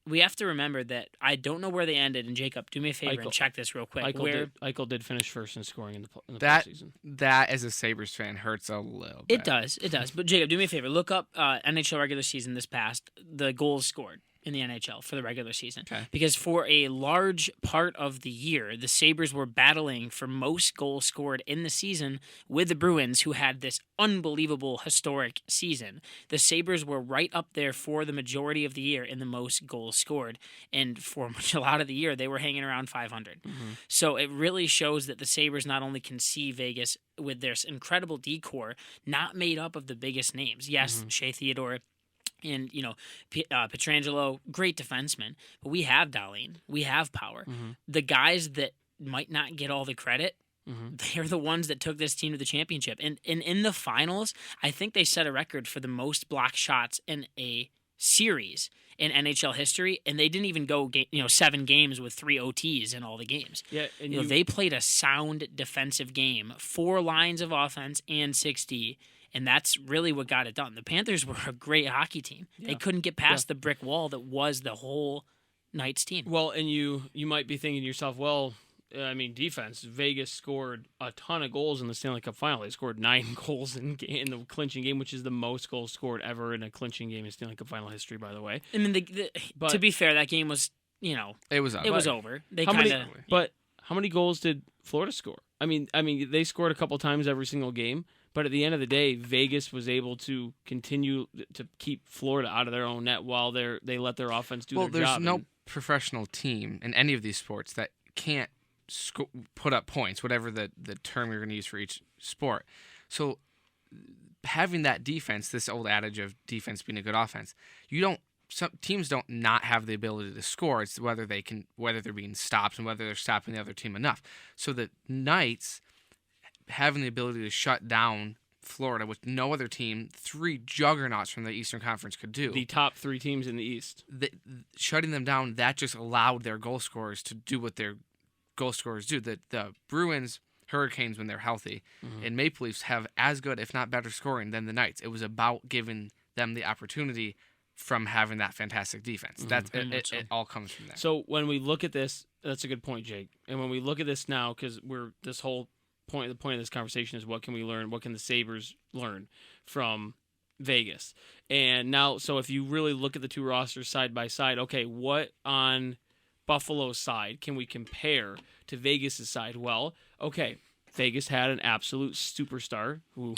we have to remember that I don't know where they ended. And Jacob, do me a favor and check this real quick. Eichel did finish first in scoring in the postseason. That, as a Sabres fan, hurts a little bit. It does. But Jacob, do me a favor. Look up NHL regular season this past, the goals scored in the NHL for the regular season. Okay. Because for a large part of the year, the Sabres were battling for most goals scored in the season with the Bruins, who had this unbelievable historic season. The Sabres were right up there for the majority of the year in the most goals scored. And for a lot of the year, they were hanging around 500. Mm-hmm. So it really shows that the Sabres not only can see Vegas with their incredible decor, not made up of the biggest names. Yes, Shea Theodore, and, Pietrangelo, great defenseman. But we have Dahlin. We have power. Mm-hmm. The guys that might not get all the credit, they're the ones that took this team to the championship. And in the finals, I think they set a record for the most block shots in a series in NHL history. And they didn't even go 7 games with 3 OTs in all the games. Yeah, and they played a sound defensive game, 4 lines of offense and 6D. And that's really what got it done. The Panthers were a great hockey team. Yeah. They couldn't get past the brick wall that was the whole Knights team. Well, and you might be thinking to yourself, defense. Vegas scored a ton of goals in the Stanley Cup final. They scored 9 goals in the clinching game, which is the most goals scored ever in a clinching game in Stanley Cup final history, by the way. I mean, to be fair, that game was, it was over. It was over. But how many goals did Florida score? I mean, they scored a couple times every single game. But at the end of the day, Vegas was able to continue to keep Florida out of their own net while they let their offense do their job. Well, there's no professional team in any of these sports that can't put up points, whatever the term you're going to use for each sport. So having that defense, this old adage of defense being a good offense, some teams don't not have the ability to score. It's whether they're being stopped and whether they're stopping the other team enough. So the Knights having the ability to shut down Florida, which no other team, 3 juggernauts from the Eastern Conference could do. The top 3 teams in the East. Shutting them down, that just allowed their goal scorers to do what their goal scorers do. The Bruins, Hurricanes, when they're healthy, and Maple Leafs have as good, if not better, scoring than the Knights. It was about giving them the opportunity from having that fantastic defense. It all comes from there. So when we look at this, that's a good point, Jake. And when we look at this now, because the point of this conversation is what can we learn? What can the Sabres learn from Vegas? And now, so if you really look at the 2 rosters side by side, okay, what on Buffalo's side can we compare to Vegas' side? Well, okay, Vegas had an absolute superstar who,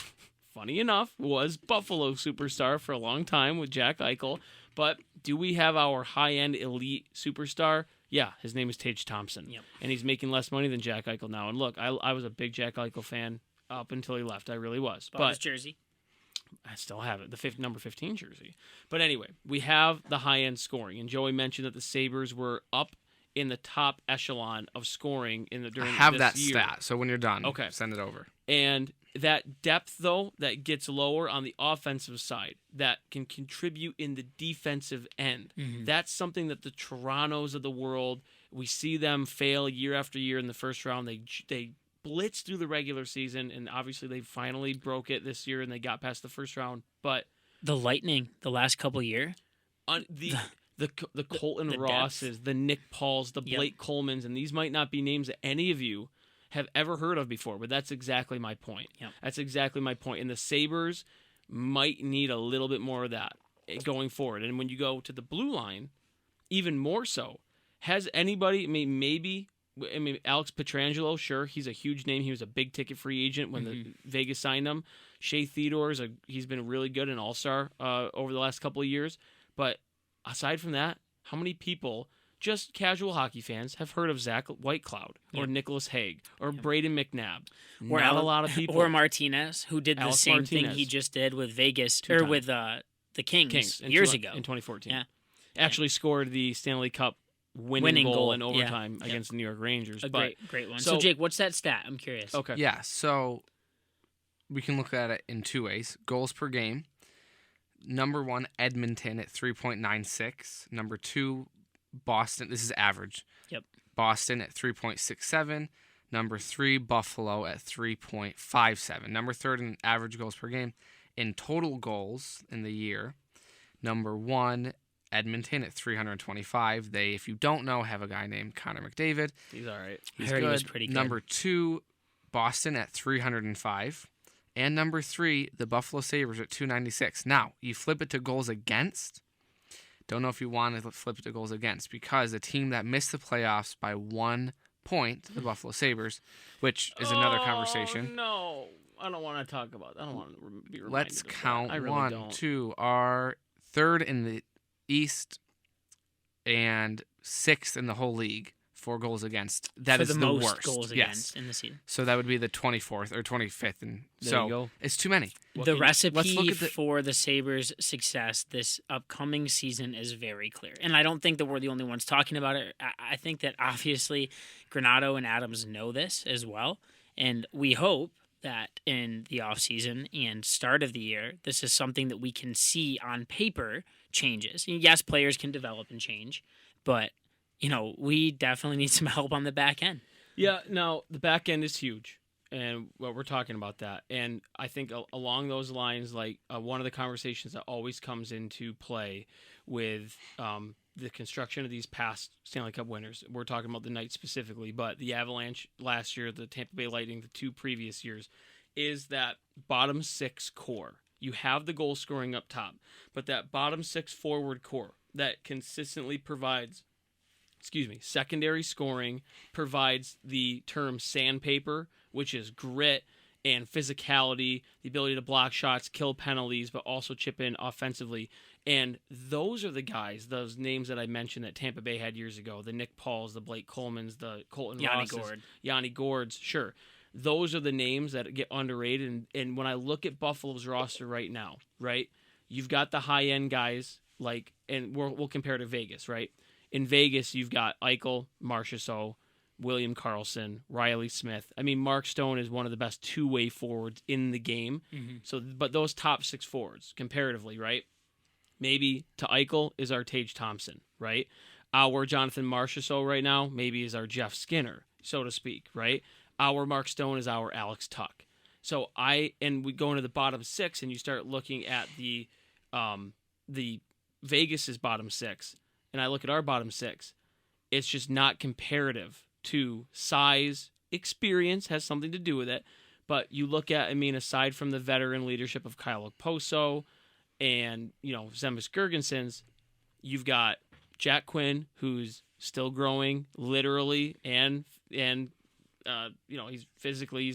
funny enough, was Buffalo superstar for a long time with Jack Eichel. But do we have our high-end elite superstar? Yeah, his name is Tage Thompson. Yep. And he's making less money than Jack Eichel now. And look, I was a big Jack Eichel fan up until he left. I really was. Bought his jersey. I still have it, the number 15 jersey. But anyway, we have the high-end scoring. And Joey mentioned that the Sabres were up in the top echelon of scoring during I have this that year. stat, so when you're done, okay, send it over. And that depth, though, that gets lower on the offensive side, that can contribute in the defensive end. That's something that the Torontos of the world, we see them fail year after year in the first round. They blitz through the regular season, and obviously they finally broke it this year, and they got past the first round. But the Lightning, the last couple of years, the Colton Rosses, the Nick Pauls, the Blake Colemans, and these might not be names that any of you have ever heard of before, but that's exactly my point. Yep. That's exactly my point. And the Sabres might need a little bit more of that going forward. And when you go to the blue line, even more so. Has anybody, Alex Pietrangelo, sure, he's a huge name. He was a big ticket free agent when the Vegas signed him. Shea Theodore, he's been really good, an all-star over the last couple of years. But aside from that, how many people, just casual hockey fans, have heard of Zach Whitecloud or Nicholas Hague or Braden McNabb? Or Not a lot of people. Or Martinez, who did the same thing he just did with Vegas, or with the Kings years ago. In 2014. Yeah. Actually scored the Stanley Cup winning goal in overtime against the New York Rangers. Great one. So, Jake, what's that stat? I'm curious. Okay. Yeah, so we can look at it in 2 ways. Goals per game. Number 1, Edmonton at 3.96. Number 2, Boston. This is average. Yep. Boston at 3.67. Number 3, Buffalo at 3.57. Number 3rd in average goals per game. In total goals in the year, number 1, Edmonton at 325. They, if you don't know, have a guy named Connor McDavid. He's all right. He's I heard good. he was pretty good. Number 2, Boston at 305. And number 3, the Buffalo Sabres at 296. Now, you flip it to goals against. Don't know if you want to flip it to goals against, because the team that missed the playoffs by 1 point, the Buffalo Sabres, which is another conversation. No, I don't want to talk about that. I don't want to be reminded. Let's of count. That. I really 1, don't. 2, are 3rd in the East and 6th in the whole league for goals against. That For is the the most worst. goals against in the season. So that would be the 24th or 25th. And There you go. it's too many. The recipe look at the- for the Sabres' success this upcoming season is very clear. And I don't think that we're the only ones talking about it. I think that obviously Granato and Adams know this as well. And we hope that in the offseason and start of the year, this is something that we can see on paper changes. And yes, players can develop and change, but we definitely need some help on the back end. Yeah, now the back end is huge, and we're talking about that. And I think along those lines, like one of the conversations that always comes into play with the construction of these past Stanley Cup winners, we're talking about the Knights specifically, but the Avalanche last year, the Tampa Bay Lightning the 2 previous years, is that bottom 6 core. You have the goal scoring up top, but that bottom 6 forward core that consistently provides secondary scoring, provides the term sandpaper, which is grit and physicality, the ability to block shots, kill penalties, but also chip in offensively. And those are the guys, those names that I mentioned that Tampa Bay had years ago, the Nick Pauls, the Blake Colemans, the Colton Rosses, Yanni Gourds, sure. Those are the names that get underrated. And when I look at Buffalo's roster right now, right, you've got the high-end guys, and we'll compare to Vegas, right? In Vegas, you've got Eichel, Marchessault, William Karlsson, Riley Smith. I mean, Mark Stone is one of the best two-way forwards in the game. Mm-hmm. So, but those top 6 forwards, comparatively, right? Maybe to Eichel is our Tage Thompson, right? Our Jonathan Marchessault right now maybe is our Jeff Skinner, so to speak, right? Our Mark Stone is our Alex Tuck. So we go into the bottom 6, and you start looking at the Vegas's bottom 6, and I look at our bottom 6. It's just not comparative to size. Experience has something to do with it, but you look at, I mean, aside from the veteran leadership of Kyle Okposo and Zemus Girgensons, you've got Jack Quinn, who's still growing, literally, and he's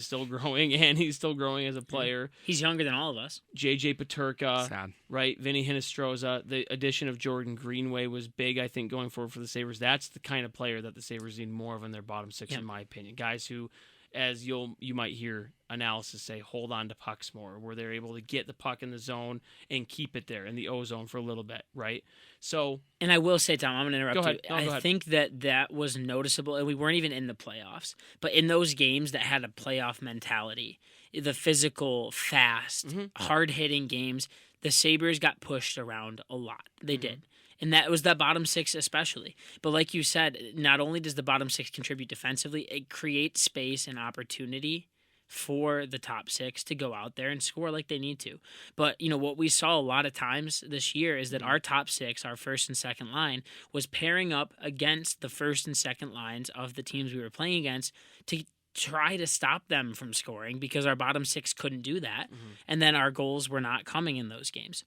still growing, and he's still growing as a player. He's younger than all of us. JJ Peterka, Sad. right? Vinny Hinostroza. The addition of Jordan Greenway was big, I think, going forward for the Sabres. That's the kind of player that the Sabres need more of in their bottom 6, in my opinion. Guys who, as you might hear analysis say, hold on to pucks more, where they're able to get the puck in the zone and keep it there in the O zone for a little bit, right? So, and I will say, Tom, I'm going to interrupt go ahead. you. No, go I ahead. think that was noticeable, and we weren't even in the playoffs, but in those games that had a playoff mentality, the physical, fast, hard-hitting games, the Sabres got pushed around a lot. They did. And that was that bottom 6 especially. But like you said, not only does the bottom 6 contribute defensively, it creates space and opportunity for the top 6 to go out there and score like they need to. But, what we saw a lot of times this year is that our top 6, our first and second line, was pairing up against the first and second lines of the teams we were playing against to try to stop them from scoring, because our bottom 6 couldn't do that. And then our goals were not coming in those games.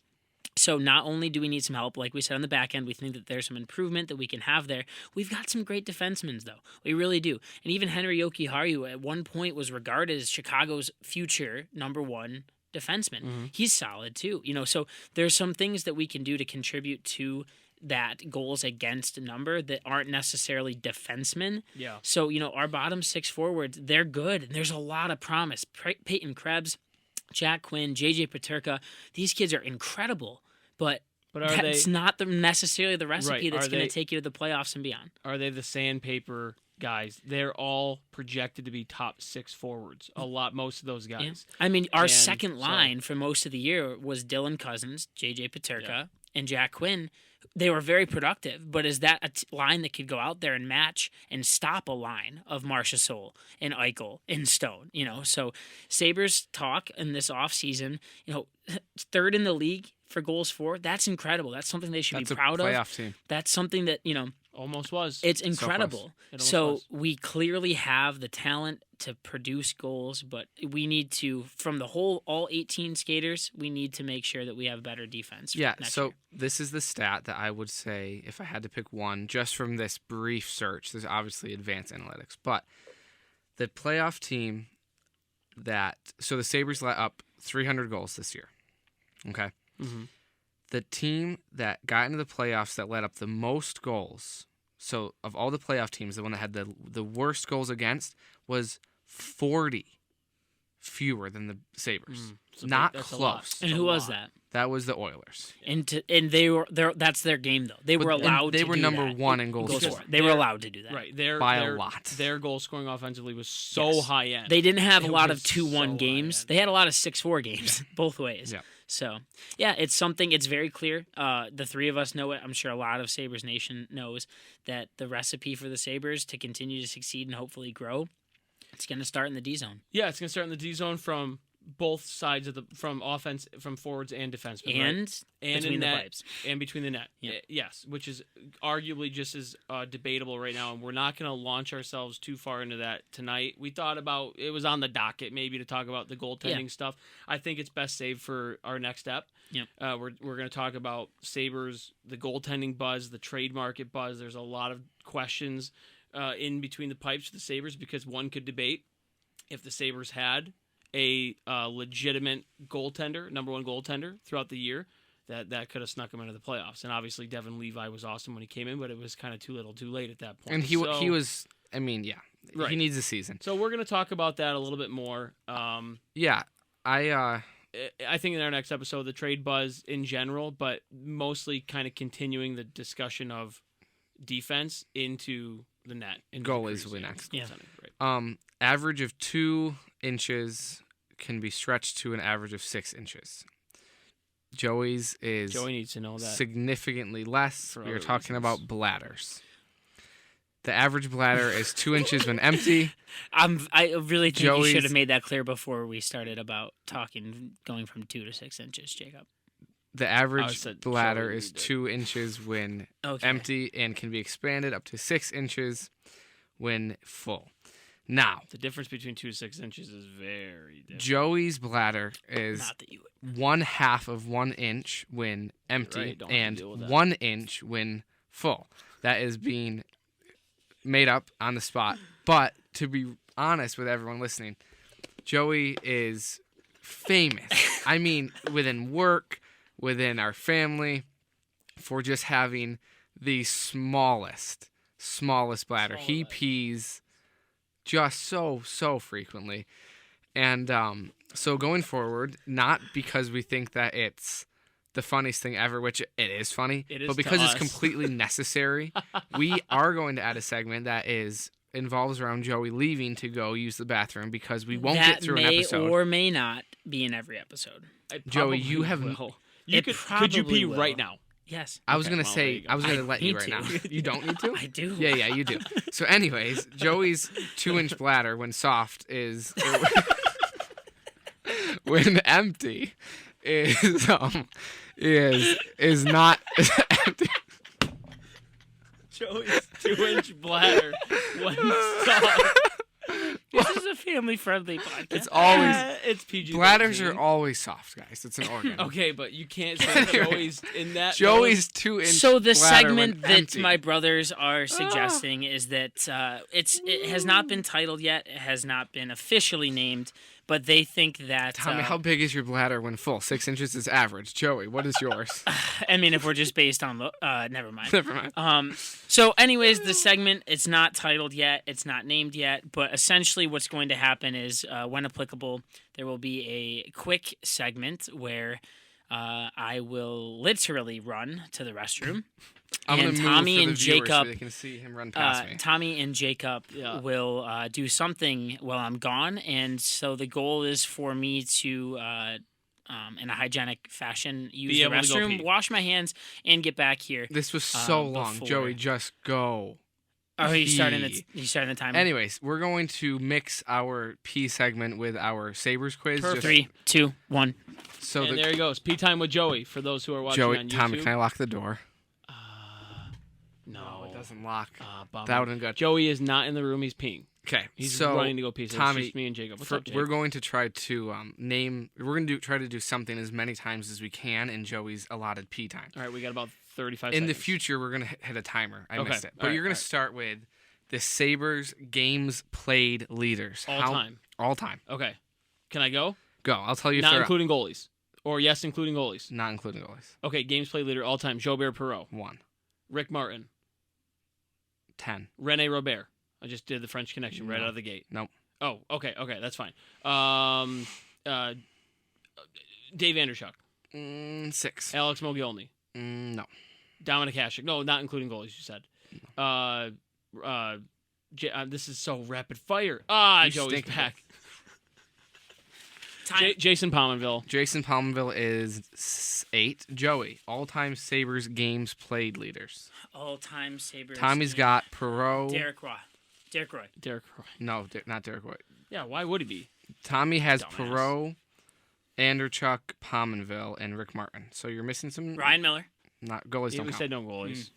So not only do we need some help, like we said on the back end, we think that there's some improvement that we can have there. We've got some great defensemen, though. We really do. And even Henry Jokiharju at one point was regarded as Chicago's future number 1 defenseman. He's solid, too. So there's some things that we can do to contribute to that goals against number that aren't necessarily defensemen. Yeah. So, our bottom 6 forwards, they're good. And there's a lot of promise. Peyton Krebs, Jack Quinn, JJ Peterka, these kids are incredible, but that's not necessarily the recipe that's going to take you to the playoffs and beyond. Are they the sandpaper guys? They're all projected to be top 6 forwards. Most of those guys. Yeah. I mean, our second line for most of the year was Dylan Cousins, JJ Peterka, and Jack Quinn. They were very productive, but is that a line that could go out there and match and stop a line of Marchessault and Eichel and Stone? So Sabres talk in this offseason, 3rd in the league for goals for. That's incredible. That's something they should be proud of. That's a playoff team. That's something that, almost was. It's incredible. So was. We clearly have the talent to produce goals, but we need to, from all 18 skaters, we need to make sure that we have better defense. Yeah, next so year. this is the stat that I would say, if I had to pick one, just from this brief search, there's obviously advanced analytics, but the playoff team so the Sabres let up 300 goals this year, okay? The team that got into the playoffs that let up the most goals, so of all the playoff teams, the one that had the worst goals against was 40 fewer than the Sabres. Not close. And who was that? That was the Oilers. And they were that's their game though. They were allowed. They were number 1 in goals scored. scored. They were allowed to do that. Right, by a lot. Their goal scoring offensively was so high end. They didn't have a lot of was 2-1 so games. They had a lot of 6-4 games both ways. Yeah. So, it's something, it's very clear. The 3 of us know it. I'm sure a lot of Sabres Nation knows that the recipe for the Sabres to continue to succeed and hopefully grow, it's going to start in the D zone. Yeah, it's going to start in the D zone from both sides from offense, from forwards and defensemen, and between the pipes. And between the net. Yep. Yes, which is arguably just as debatable right now, and we're not going to launch ourselves too far into that tonight. We thought about, it was on the docket maybe to talk about the goaltending stuff. I think it's best saved for our next step. Yep. We're going to talk about Sabres, the goaltending buzz, the trade market buzz. There's a lot of questions in between the pipes for the Sabres, because one could debate if the Sabres had a legitimate goaltender, number 1 goaltender throughout the year, that could have snuck him into the playoffs. And obviously Devin Levi was awesome when he came in, but it was kind of too little too late at that point. And he was, I mean, right. He needs a season. So we're going to talk about that a little bit more. I think in our next episode, the trade buzz in general, but mostly kind of continuing the discussion of defense into the net. Goalies will be next. Yeah. Right. Average of 2 inches can be stretched to an average of 6 inches. Joey needs to know that. significantly less. For We are other talking reasons. about bladders. The average bladder is 2 inches when empty. I really think you should Joey's- have made that clear before we started about going from 2 to 6 inches, Jacob. The I average said bladder Joey is needed. 2 inches when Okay. empty and can be expanded up to 6 inches when full. Now, The difference between 2 to 6 inches is very different. Joey's bladder is Not that you would. 1/2 of 1 inch when empty right, don't have to and deal with that. 1 inch when full. That is being made up on the spot. But to be honest with everyone listening, Joey is famous. I mean, within work, within our family, for just having the smallest bladder. He pees just so frequently. And so going forward, not because we think that it's the funniest thing ever, which it is funny, It is but to because it's us. completely necessary, we are going to add a segment that involves around Joey leaving to go use the bathroom because we won't get through an episode. That may or may not be in every episode. I Joey, probably you have- will. You It could you probably pee will. right now? Yes. I was Okay, going to well, there say, you go. I was going to I let you need right to. now. You don't need to? I do. Yeah, you do. So anyways, Joey's 2-inch bladder when soft is... when empty is not empty. Joey's 2-inch bladder. When soft. This is a family-friendly podcast. It's always It's PG. bladders are always soft, guys. It's an organ. Okay, but you can't say Joey's in that. Joey's 2-inch So the bladder segment when that empty. my brothers are suggesting is that it has not been titled yet. It has not been officially named, but they think that. Tommy, how big is your bladder when full? 6 inches is average. Joey, what is yours? I mean, if we're just based on, never mind. Never mind. So, anyways, the segment, it's not titled yet, it's not named yet, but essentially what's going to happen is, when applicable, there will be a quick segment where I will literally run to the restroom. I'm and gonna Tommy move for and the viewers Jacob, so they can see him run past me. Tommy and Jacob Yeah. will do something while I'm gone, and so the goal is for me to, in a hygienic fashion, use Be the able to go restroom, pee. wash my hands, and get back here. This was so long. before- Joey, just go. Oh, he's starting Pee. the timer. Anyways, we're going to mix our P segment with our Sabres quiz. Perfect. 3, 2, 1. So And the there he goes. Pee time with Joey for those who are watching Joey, on YouTube. Tommy, can I lock the door? No, it doesn't lock. Bummer. That would have been good. Joey is not in the room. He's peeing. Okay, He's so running to go pee. So Tommy, it's just me and Jacob. What's for- up, Jake? we're going to try to name. We're going to try to do something as many times as we can in Joey's allotted P time. All right, we got about 35 In seconds. the future, we're going to hit a timer. I Okay, missed it, all but right, you're going all to right. start with the Sabres games played leaders. All time. All time. Okay. Can I go? Go. I'll tell you if Not they're including goalies. Or yes, including goalies. not including goalies. Okay, games played leader all time. Jobert Perreault. 1, Rick Martin. 10. Rene Robert. I just did the French connection right No. out of the gate. Nope. Oh, okay, that's fine. Dave Anderchuk. 6. Alex Mogilny. No. Dominic Hasek. No, not including goalies, you said. This is so rapid fire. You Joey's stink. back. Time. Jason Pominville. Jason Palmville is 8. Joey, all-time Sabres games played leaders. All-time Sabres. Tommy's got Perreault. Derek Roy. Derek Roy. Derek Roy. No, not Derek Roy. Yeah, why would he be? Tommy has Dumbass. Perreault, Anderchuk, Pominville, and Rick Martin. So you're missing some. Ryan Miller. Not goalies. Yeah, Don't we count. said no goalies.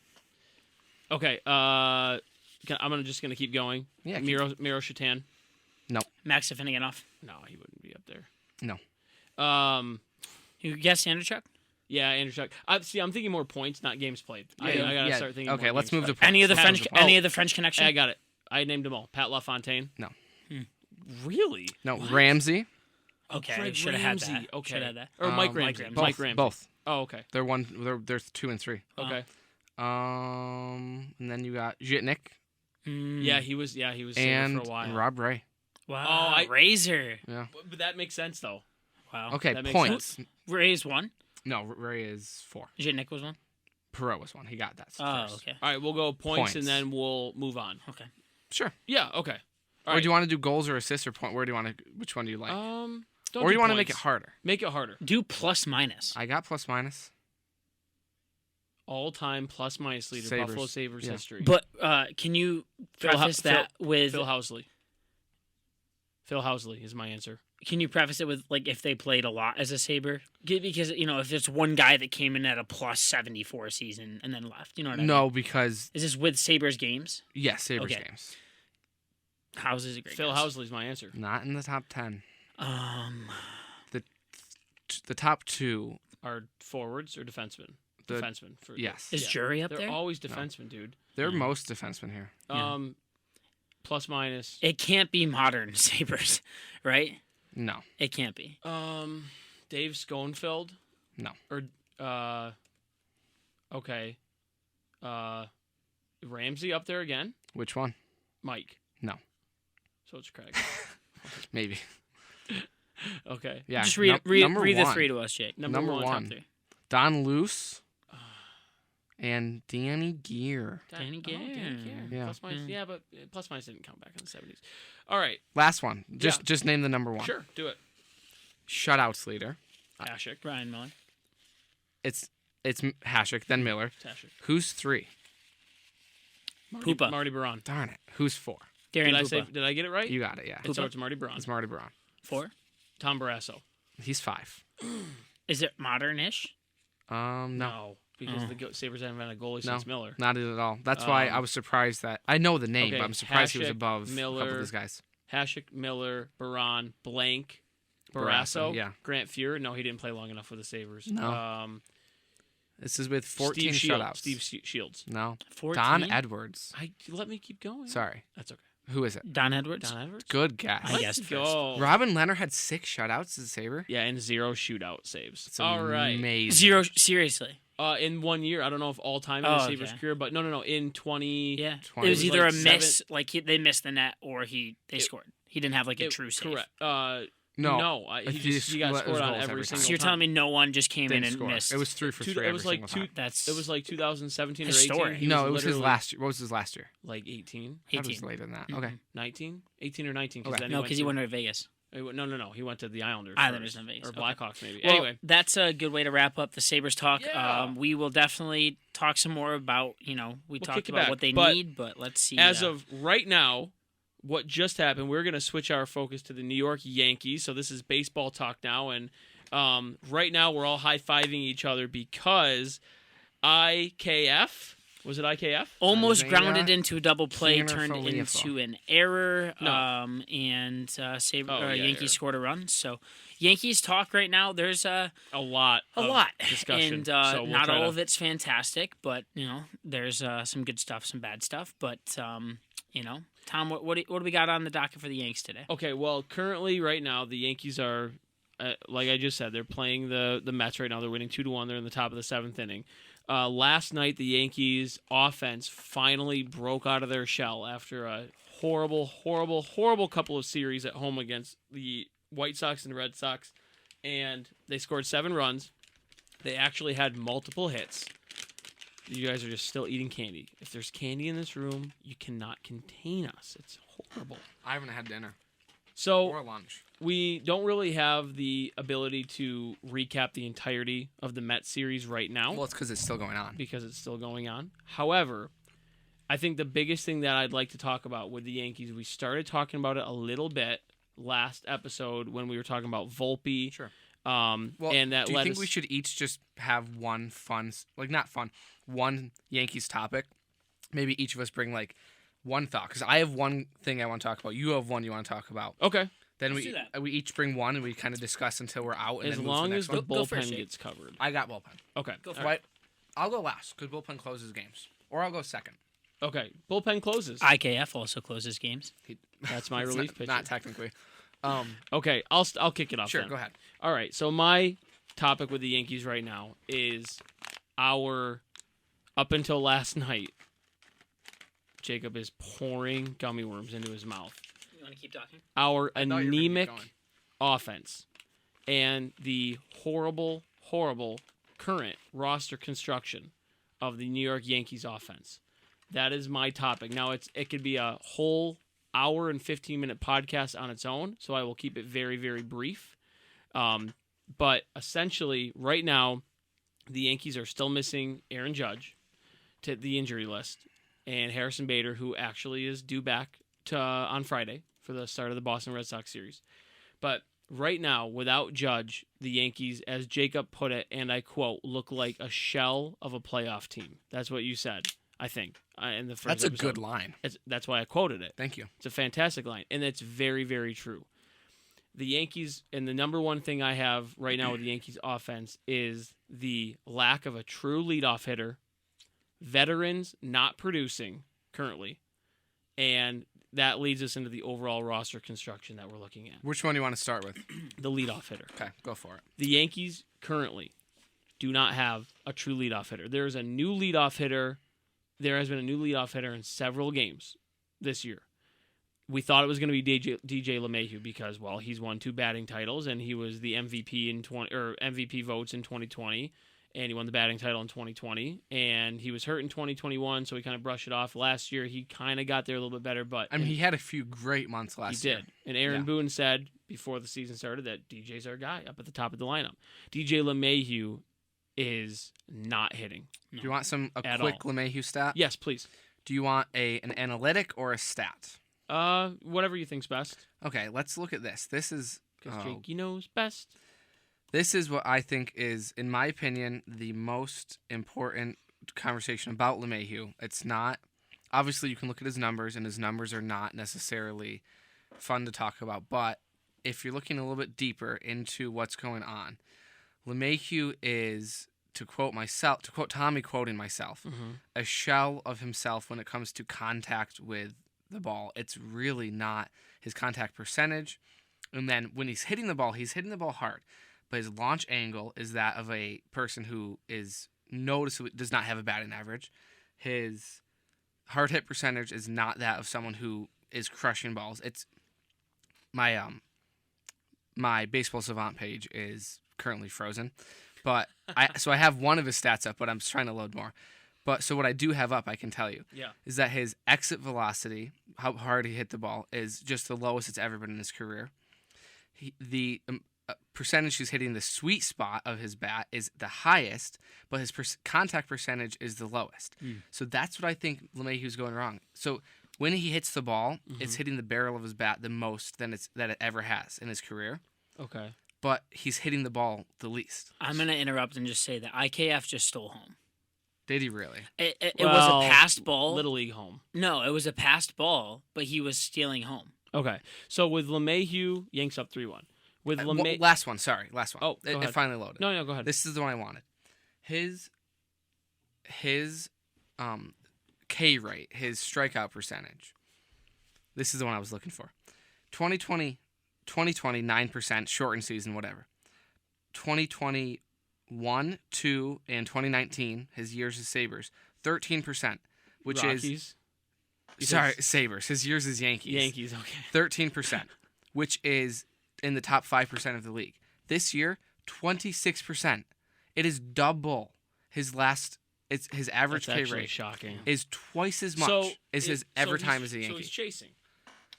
Okay, just gonna keep going. Yeah, Miro Shatan. Max Affiniganoff. No, he wouldn't be up there. No. You guessed Anderchuk? Yeah, Andrew Chuck. I'm thinking more points, not games played. I gotta start thinking. Okay, more let's games move to played. points. Any of the Pat- French? oh. Any of the French Connection? I got it. I named them all. Pat LaFontaine. No. Really? No. Ramsey. Okay, Craig should have had Ramsey. that. Okay. Should have had that. Or Mike Um, Ramsey. Mike Both. Mike Ramsey. Both. Oh, okay. They're 2 and 3. Okay. And then you got Zhitnik Yeah, he was. Yeah, he was and for a while. Rob Ray. Wow. Oh, Razor. Yeah. But that makes sense though. Wow. Okay. That makes Points. sense. Ray's 1. No, Ray is 4. Jitnik was 1. Perot was one. He got that Oh, first. okay. All right, we'll go points, and Points. then we'll move on. Okay. Sure. Yeah, okay. All Or right. do you want to do goals or assists or point? Where do you want to? Which one do you like? Don't or do you want to points. make it harder? Make it harder. Do plus minus. I got plus minus. All-time plus-minus leader, Sabres. Buffalo Sabres Yeah. history. But can you preface that with? Phil Housley. Phil Housley is my answer. Can you preface it with like if they played a lot as a Sabre? Because if there's one guy that came in at a plus 74 season and then left, you know what I mean? No, because Is this with Sabres games? yes, Sabres Okay. games. House is a great Phil guess. Housley's my answer. Not in the top 10. Um, The top 2. Are forwards or defensemen? The- Defensemen. For Yes. is Jury up They're there? always defensemen, dude. They're most defensemen here. Yeah. Plus minus. It can't be modern Sabres, right? No. It can't be. Dave Schoenfeld. No. Or okay. Ramsey up there again. Which one? Mike. No. So it's Craig. Maybe. Okay. Yeah. Just read number the one. three to us, Jake. Number Number one. one. Top three. Don Luce and Danny Gear. Danny Gare. Yeah. Plus minus. Yeah, but plus minus didn't count back in the 70s. All right. Last one. Just name the number one. Sure. Do it. Shutouts leader. Hashik. Ryan Miller. It's Hasek, then Miller. Hashik. Who's 3? Poopa. Marty Baron. Darn it. Who's 4? Darian Did Poopa. I get it right? You got it, yeah. So it's Marty Baron. It's Marty Braun. 4. Tom Barrasso. He's 5. Is it modern-ish? No. Because the Sabres haven't had a goalie No. since Miller. Not it at all. That's why I was surprised that I know the name, okay, but I'm surprised he was Hasek, above a couple Miller, of these guys. Hashik, Miller, Baron, Blank, Barrasso. Yeah. Grant Fuhr. No, he didn't play long enough for the Sabres. No. This is with 14 Steve Shields. shutouts. Steve Shields. No. 14? Don Edwards. Let me keep going. Sorry. That's okay. Who is it? Don Edwards? Don Edwards. Good guess. I Let's guessed go. Robin Leonard had 6 shutouts as a Sabre. Yeah, and 0 shootout saves. It's All right. amazing. 0, seriously. In 1 year, I don't know if all time in the Oh, Sabres okay. career, but no. In 20. Yeah. 20. It was It was either like a miss, like they missed the net, or they scored. He didn't have like a true save. Correct. No. He got scored on every time. single So you're time. telling me no one just came in Didn't and score. missed? It was 3 for 3 It was every like single time. That's It was like 2017 or Historic. 18. He No, it was his literally last year. What was his last year? Like 18, I thought it was 18. later than that. Mhm. Okay. 19, 18 or 19. Okay. Then No, because he went to Vegas. No. He went to the Islanders. Islanders first. and Vegas, Or okay. Blackhawks, maybe. Well, Anyway. that's a good way to wrap up the Sabres talk. Yeah. We will definitely talk some more about, we We'll talked kick it about back, what they but need, but let's see. As of right now, what just happened, we're going to switch our focus to the New York Yankees. So this is baseball talk now. And right now we're all high-fiving each other because IKF, was it IKF? almost Isaiah grounded into a double play, Keener turned Falefa. into an error, No. and yeah, Yankees error. scored a run. So Yankees talk right now, there's A lot. a of lot, discussion. and So we'll not try all to- of it's fantastic, but there's some good stuff, some bad stuff. But Tom, what do we got on the docket for the Yanks today? Okay, well, currently, right now, the Yankees are, like I just said, they're playing the Mets right now. They're winning 2-1. They're in the top of the 7th inning. Last night, the Yankees' offense finally broke out of their shell after a horrible, horrible, horrible couple of series at home against the White Sox and Red Sox, and they scored 7 runs. They actually had multiple hits. You guys are just still eating candy. If there's candy in this room, you cannot contain us. It's horrible. I haven't had dinner So or lunch. we don't really have the ability to recap the entirety of the Mets series right now Well, it's because it's still going on. because it's still going on. However, I think the biggest thing that I'd like to talk about with the Yankees, we started talking about it a little bit last episode when we were talking about Volpe. Sure. And that do you led think us. we should each just have one one Yankees topic? Maybe each of us bring like one thought, because I have one thing I want to talk about. You have one you want to talk about. Okay. Then Let's do that. we each bring one and we kind of discuss until we're out. And As then move to long the as next the one. Go first, bullpen Jake. gets covered. I got bullpen. Okay. Go for All it. right. I'll go last because bullpen closes games, or I'll go second. Okay. Bullpen closes. IKF also closes games. That's my It's relief not, pitcher. not technically. Okay. I'll kick it off. Sure, then. go ahead. All right. So my topic with the Yankees right now is our up until last night. Jacob is pouring gummy worms into his mouth. You want to keep talking? Our I thought you were gonna keep anemic going. offense and the horrible, horrible current roster construction of the New York Yankees offense. That is my topic. Now, it could be a whole hour and 15-minute podcast on its own, so I will keep it very, very brief. But essentially, right now, the Yankees are still missing Aaron Judge to the injury list, and Harrison Bader, who actually is due back on Friday for the start of the Boston Red Sox series. But right now, without Judge, the Yankees, as Jacob put it, and I quote, look like a shell of a playoff team. That's what you said, I think, in the first That's episode. a good line. That's why I quoted it. Thank you. It's a fantastic line, and it's very, very true. The Yankees, and the number one thing I have right now with the Yankees offense is the lack of a true leadoff hitter, veterans not producing currently, and that leads us into the overall roster construction that we're looking at. Which one do you want to start with? The leadoff hitter. Okay, go for it. The Yankees currently do not have a true leadoff hitter. There is a new leadoff hitter. There has been a new leadoff hitter in several games this year. We thought it was going to be DJ LeMahieu because, well, he's won 2 batting titles and he was the MVP MVP votes in 2020, and he won the batting title in 2020, and he was hurt in 2021, so we kind of brushed it off. Last year, he kind of got there a little bit better, but I mean, he had a few great months last year. He did. And Aaron Boone said before the season started that DJ's our guy up at the top of the lineup. DJ LeMahieu is not hitting. Do you want a quick all. LeMahieu stat? Yes, please. Do you want an analytic or a stat? Whatever you think's best. Okay, let's look at this. This is Because Jakey knows best. This is what I think is, in my opinion, the most important conversation about LeMahieu. It's not, obviously you can look at his numbers, and his numbers are not necessarily fun to talk about, but if you're looking a little bit deeper into what's going on, LeMahieu is, to quote Tommy quoting myself, a shell of himself when it comes to contact with the ball. It's really not his contact percentage. And then when he's hitting the ball hard. But his launch angle is that of a person who is noticeably does not have a batting average. His hard hit percentage is not that of someone who is crushing balls. It's my Baseball Savant page is currently frozen. But I have one of his stats up, but I'm just trying to load more. But so what I do have up, I can tell you, is that his exit velocity, how hard he hit the ball, is just the lowest it's ever been in his career. The percentage he's hitting the sweet spot of his bat is the highest, but his contact percentage is the lowest. So that's what I think LeMahieu's going wrong. So when he hits the ball, it's hitting the barrel of his bat the most that it ever has in his career. Okay. But he's hitting the ball the least. I'm going to interrupt and just say that IKF just stole home. Did he really? It was a passed ball. Little League home. No, it was a passed ball, but he was stealing home. Okay. So with LeMahieu, Yanks up 3-1. With last one. Oh, it finally loaded. No, go ahead. This is the one I wanted. His K rate, his strikeout percentage. This is the one I was looking for. 2020, 9%, shortened season, whatever. 2021, 2, and 2019, his years as Sabres, 13%, which Rockies? Sabres. His years as Yankees. Yankees, okay. 13%, which is in the top 5% of the league. This year, 26%. It is double his last. It's his average K rate. Shocking. Is twice as much as his ever time as a Yankee. So he's chasing.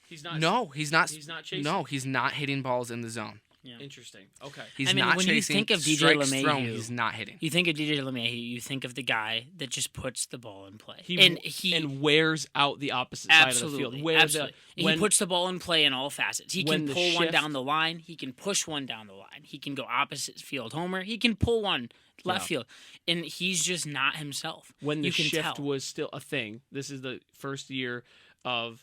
He's not. No, he's not. He's not chasing. No, he's not hitting balls in the zone. Yeah. Interesting. Okay. He's not when chasing. you think of DJ Strikes LeMahieu, thrown, he's not hitting. You think of DJ LeMahieu, you think of the guy that just puts the ball in play. He wears out the opposite side of the field. Absolutely. He puts the ball in play in all facets. He can pull one down the line. He can push one down the line. He can go opposite field homer. He can pull one left field. And he's just not himself. When the shift was still a thing, this is the first year that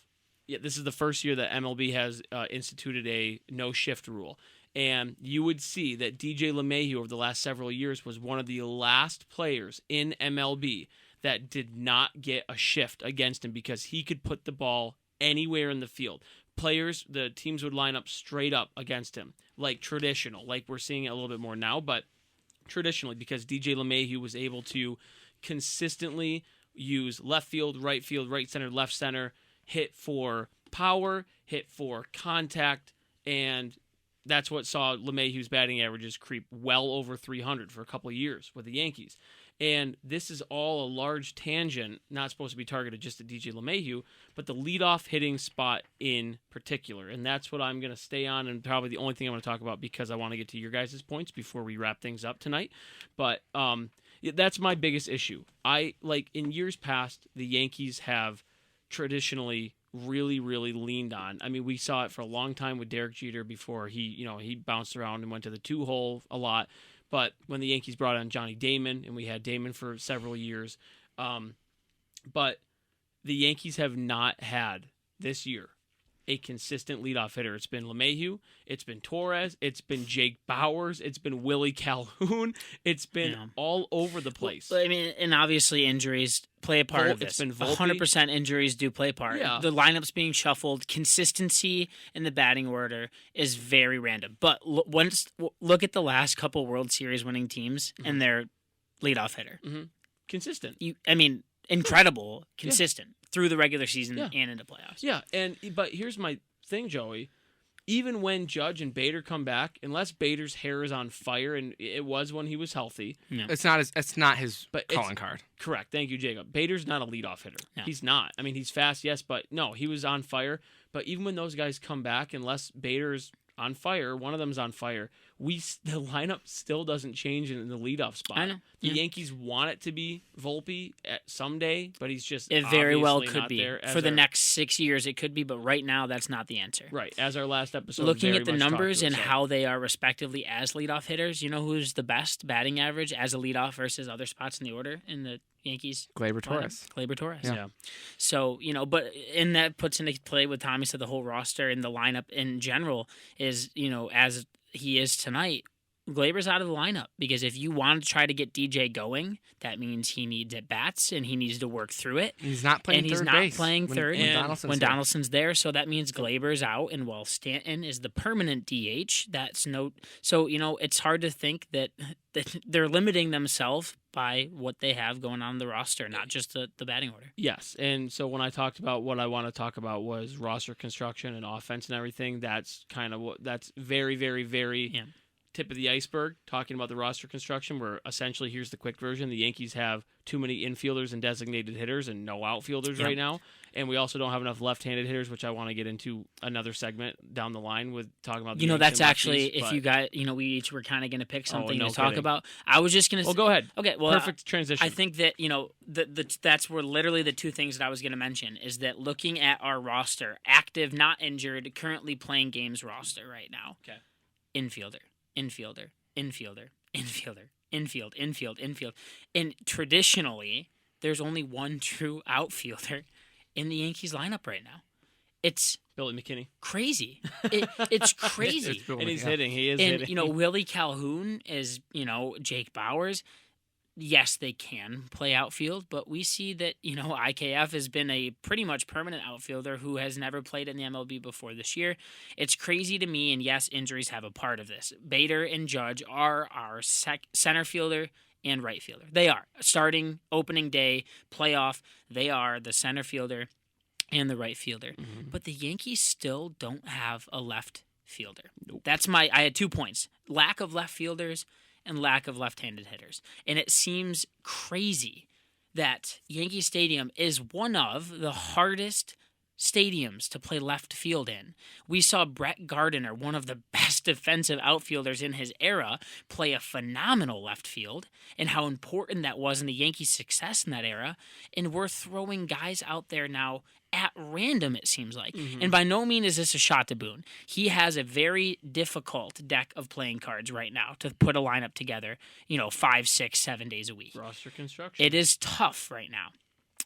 MLB has instituted a no shift rule. And you would see that DJ LeMahieu over the last several years was one of the last players in MLB that did not get a shift against him because he could put the ball anywhere in the field. The teams would line up straight up against him, like traditional, like we're seeing it a little bit more now, but traditionally because DJ LeMahieu was able to consistently use left field, right center, left center, hit for power, hit for contact, and that's what saw LeMahieu's batting averages creep well over 300 for a couple of years with the Yankees. And this is all a large tangent, not supposed to be targeted just at DJ LeMahieu, but the leadoff hitting spot in particular. And that's what I'm going to stay on, and probably the only thing I'm going to talk about, because I want to get to your guys' points before we wrap things up tonight. But that's my biggest issue. In years past, the Yankees have traditionally really, really leaned on. I mean, we saw it for a long time with Derek Jeter before he bounced around and went to the 2-hole a lot. But when the Yankees brought on Johnny Damon, and we had Damon for several years, but the Yankees have not had this year a consistent leadoff hitter. It's been LeMahieu, it's been Torres, it's been Jake Bauers, it's been Willie Calhoun, it's been all over the place. Well, I mean, and obviously injuries play a part of this. It's been Volpe. 100% injuries do play a part. Yeah. The lineup's being shuffled. Consistency in the batting order is very random. But look at the last couple World Series winning teams and their leadoff hitter. Mm-hmm. Consistent. Incredible, consistent through the regular season and into playoffs. Yeah, but here's my thing, Joey. Even when Judge and Bader come back, unless Bader's hair is on fire, and it was when he was healthy, it's not his calling card. Correct. Thank you, Jacob. Bader's not a leadoff hitter. No. He's not. I mean, he's fast, yes, but no, he was on fire. But even when those guys come back, unless Bader's on fire, one of them's on fire, the lineup still doesn't change in the leadoff spot. I know. The Yankees want it to be Volpe someday, but he's just it very well could not be there. For the next 6 years. It could be, but right now that's not the answer. Right. As our last episode, looking at the numbers and how they are respectively as leadoff hitters, you know who's the best batting average as a leadoff versus other spots in the order in the Yankees? Gleyber Torres. Gleyber Torres. Yeah. So, but and that puts into play with Tommy said the whole roster and the lineup in general is, as he is tonight, Gleyber's out of the lineup because if you want to try to get DJ going, that means he needs at bats and he needs to work through it. He's not playing third base. Playing third when Donaldson's there. So that means Gleyber's out, and while Stanton is the permanent DH, that's no. So it's hard to think that they're limiting themselves by what they have going on in the roster, not just the batting order. Yes, and so when I talked about what I want to talk about was roster construction and offense and everything, that's kind of that's very, very, very tip of the iceberg, talking about the roster construction, where essentially, here's the quick version, the Yankees have too many infielders and designated hitters and no outfielders right now, and we also don't have enough left-handed hitters, which I want to get into another segment down the line with talking about the that's actually, if you got, we each were kind of going to pick something to talk about. I was just going to go ahead. Okay, well, perfect transition. I think that, that's where literally the two things that I was going to mention is that looking at our roster, active, not injured, currently playing games roster right now. Okay. Infielder. Infield. And traditionally, there's only one true outfielder in the Yankees lineup right now. It's Billy McKinney. Crazy. It's crazy. And he's hitting. He is hitting. And, Willie Calhoun is, Jake Bauers. Yes, they can play outfield, but we see that, IKF has been a pretty much permanent outfielder who has never played in the MLB before this year. It's crazy to me, and yes, injuries have a part of this. Bader and Judge are our center fielder and right fielder. They are. Starting opening day, playoff, they are the center fielder and the right fielder. Mm-hmm. But the Yankees still don't have a left fielder. Nope. I had 2 points. Lack of left fielders and lack of left-handed hitters. And it seems crazy that Yankee Stadium is one of the hardest stadiums to play left field in. We saw Brett Gardner, one of the best defensive outfielders in his era, play a phenomenal left field, and how important that was in the Yankees' success in that era. And we're throwing guys out there now at random, it seems like. Mm-hmm. And by no means is this a shot to Boone. He has a very difficult deck of playing cards right now to put a lineup together, 5, 6, 7 days a week. Roster construction. It is tough right now.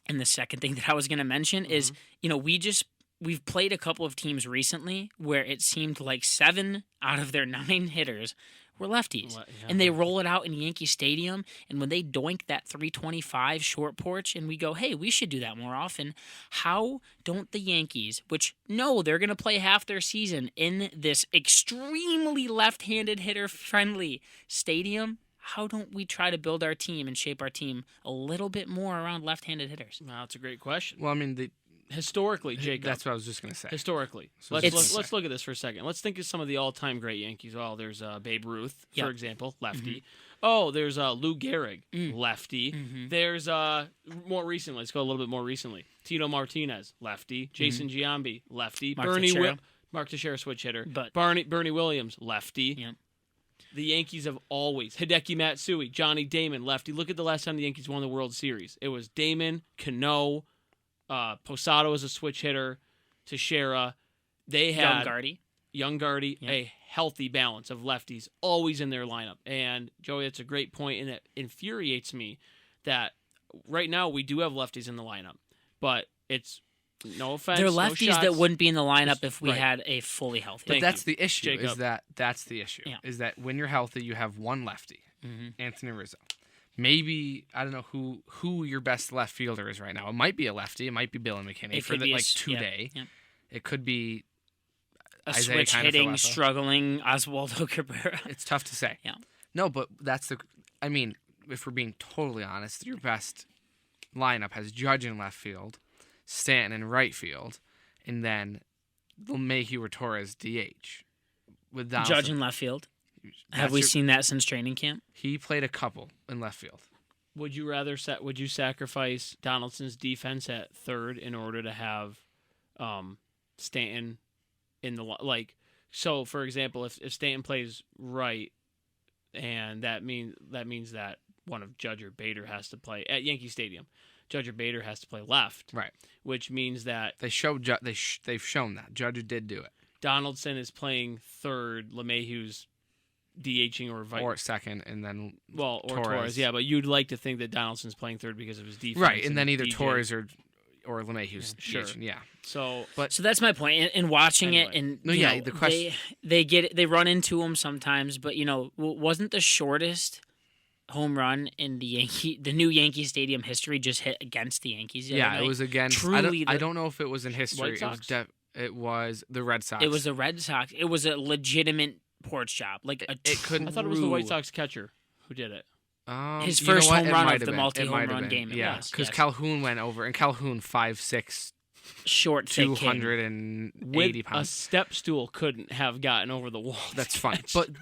And the second thing that I was going to mention is, we've played a couple of teams recently where it seemed like 7 out of their 9 hitters were lefties. And they roll it out in Yankee Stadium, and when they doink that 325 short porch, and we go, hey, we should do that more often, how don't the Yankees, which, no, they're going to play half their season in this extremely left-handed hitter-friendly stadium, how don't we try to build our team and shape our team a little bit more around left-handed hitters? Well, that's a great question. Well, I mean, historically, Jacob. That's what I was just going to say. Historically. So let's look at this for a second. Let's think of some of the all-time great Yankees. Well, there's Babe Ruth, for example, lefty. Oh, there's Lou Gehrig, Mm. lefty. Mm-hmm. There's more recently. Let's go a little bit more recently. Tito Martinez, lefty. Jason Giambi, lefty. Mark Teixeira, switch hitter. But Bernie Williams, lefty. yeah. The Yankees have always Hideki Matsui, Johnny Damon, lefty. Look at the last time the Yankees won the World Series. It was Damon, Cano, Posada was a switch hitter, Teixeira. They had Young Guardy, yeah. a healthy balance of lefties always in their lineup. And Joey, that's a great point, and it infuriates me that right now we do have lefties in the lineup, but it's no offense. They're no lefties shots. that wouldn't be in the lineup if we Right. had a fully healthy. But Thank that's you, the issue. Jacob. That's the issue. Yeah. Is that when you're healthy, you have one lefty, Mm-hmm. Anthony Rizzo. Maybe I don't know who your best left fielder is right now. It might be a lefty. It might be Billy McKinney It for could the be like today. Yeah. It could be A Isaiah switch Kiner hitting, Falefa. struggling Oswaldo Cabrera. It's tough to say. Yeah. No, but that's the. I mean, if we're being totally honest, your best lineup has Judge in left field, Stanton in right field, and then LeMahieu or Torres DH. With Donaldson. Judge in left field. Have That's we your- seen that since training camp? He played a couple in left field. Would you sacrifice Donaldson's defense at third in order to have Stanton in the like? So, for example, if Stanton plays right, and that means that one of Judge or Bader has to play at Yankee Stadium. Judge or Bader has to play left, Right. which means that They've shown that Judge did do it, Donaldson is playing third, LeMahieu's DHing or second, and then or Torres. Torres, yeah. But you'd like to think that Donaldson's playing third because of his defense, right, and then either DJ. Torres or LeMahieu's Sure. DHing, yeah. So So that's my point. In watching it, Anyway. and No, you yeah, know, the question- they run into him sometimes, but wasn't the shortest home run in the new Yankee Stadium history just hit against the Yankees? The other Yeah, night? it was against. Truly I don't know if it was in history. White Sox? It was the Red Sox. It was the Red Sox. It was a legitimate porch job, like a It couldn't- I thought it was the White Sox catcher who did it. His You know first what? home It run might of have the been. multi-home It might have run been. game. It Yeah, was, because yes. Calhoun went over, and Calhoun 5'6", short, thick kid. 280 A pounds. step stool couldn't have gotten over the wall. That's fine. But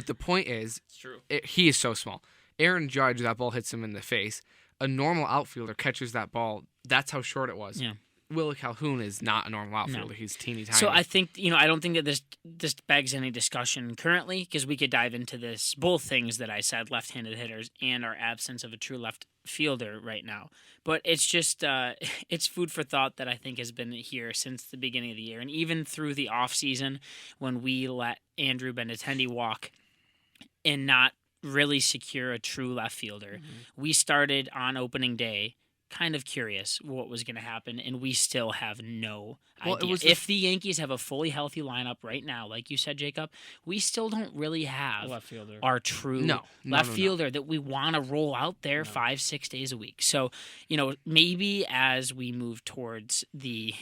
the point is, It's true. he is so small. Aaron Judge, that ball hits him in the face. A normal outfielder catches that ball. That's how short it was. Yeah. Willie Calhoun is not a normal outfielder. He's teeny tiny. So I think I don't think that this begs any discussion currently, because we could dive into this, both things that I said, left-handed hitters and our absence of a true left fielder right now. But it's just it's food for thought that I think has been here since the beginning of the year, and even through the off season when we let Andrew Benintendi walk and not really secure a true left fielder. We started on opening day kind of curious what was going to happen, and we still have no idea. If the Yankees have a fully healthy lineup right now, like you said, Jacob, we still don't really have Left fielder. our true left fielder that we want to roll out there 5-6 days a week. So, maybe as we move towards the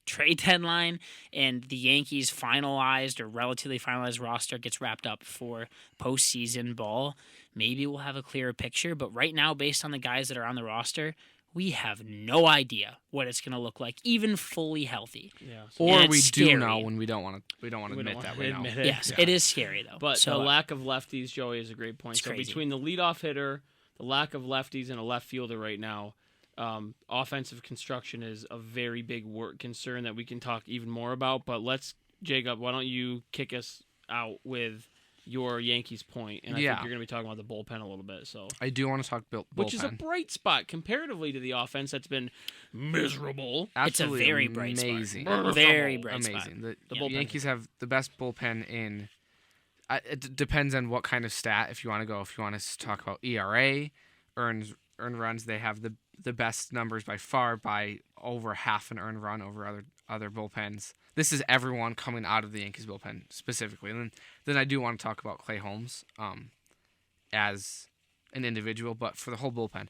trade deadline and the Yankees finalized or relatively finalized roster gets wrapped up for postseason ball, maybe we'll have a clearer picture. But right now, based on the guys that are on the roster, we have no idea what it's going to look like, even fully healthy. Yeah. Or And we it's do scary. know when we don't want to. We don't want to admit that we know. Yes, it is scary though. But so, the lack of lefties, Joey, is a great point. It's So crazy. between the leadoff hitter, the lack of lefties, and a left fielder right now, offensive construction is a very big concern that we can talk even more about. But Jacob, why don't you kick us out with your Yankees point? And I think you're going to be talking about the bullpen a little bit. So I do want to talk bullpen, which is a bright spot comparatively to the offense that's been miserable. Absolutely it's a very bright amazing. spot. Very bright Amazing. spot. The bullpen. Yankees have the best bullpen in. It depends on what kind of stat. If you want to talk about ERA, earned runs, they have the best numbers by far, by over half an earned run over other bullpens. This is everyone coming out of the Yankees bullpen specifically. And then I do want to talk about Clay Holmes as an individual, but for the whole bullpen.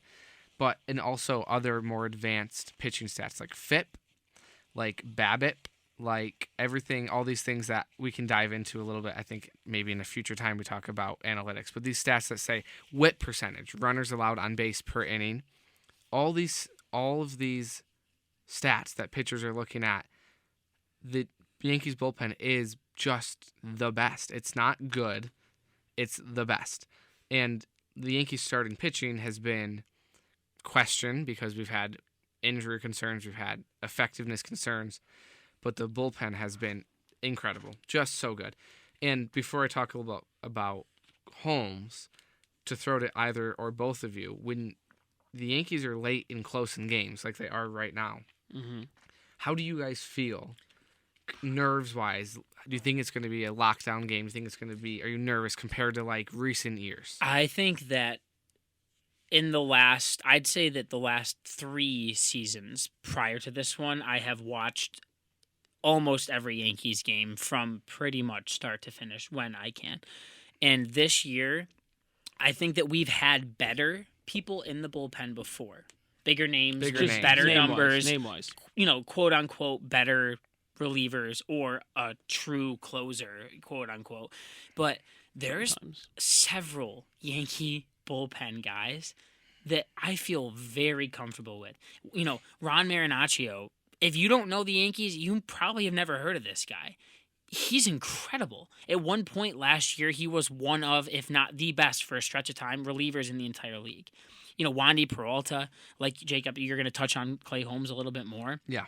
And also other more advanced pitching stats like FIP, like BABIP, like everything, all these things that we can dive into a little bit. I think maybe in a future time we talk about analytics. But these stats that say whip percentage, runners allowed on base per inning, all of these stats that pitchers are looking at, the Yankees bullpen is just the best. It's not good. It's the best. And the Yankees starting pitching has been questioned because we've had injury concerns, we've had effectiveness concerns, but the bullpen has been incredible, just so good. And before I talk a little about Holmes, to throw to either or both of you, when the Yankees are late and close in games like they are right now, how do you guys feel nerves-wise? Do you think it's going to be a lockdown game? Do you think it's going to be, are you nervous compared to like recent years? I think that I'd say that the last 3 seasons prior to this one, I have watched almost every Yankees game from pretty much start to finish when I can. And this year, I think that we've had better people in the bullpen before. Bigger names, better numbers, name-wise. Quote unquote, better relievers or a true closer, quote unquote. But there's several Yankee bullpen guys that I feel very comfortable with. Ron Marinaccio, if you don't know the Yankees, you probably have never heard of this guy. He's incredible. At one point last year, he was one of, if not the best for a stretch of time, relievers in the entire league. Wandy Peralta, like Jacob, you're going to touch on Clay Holmes a little bit more. Yeah.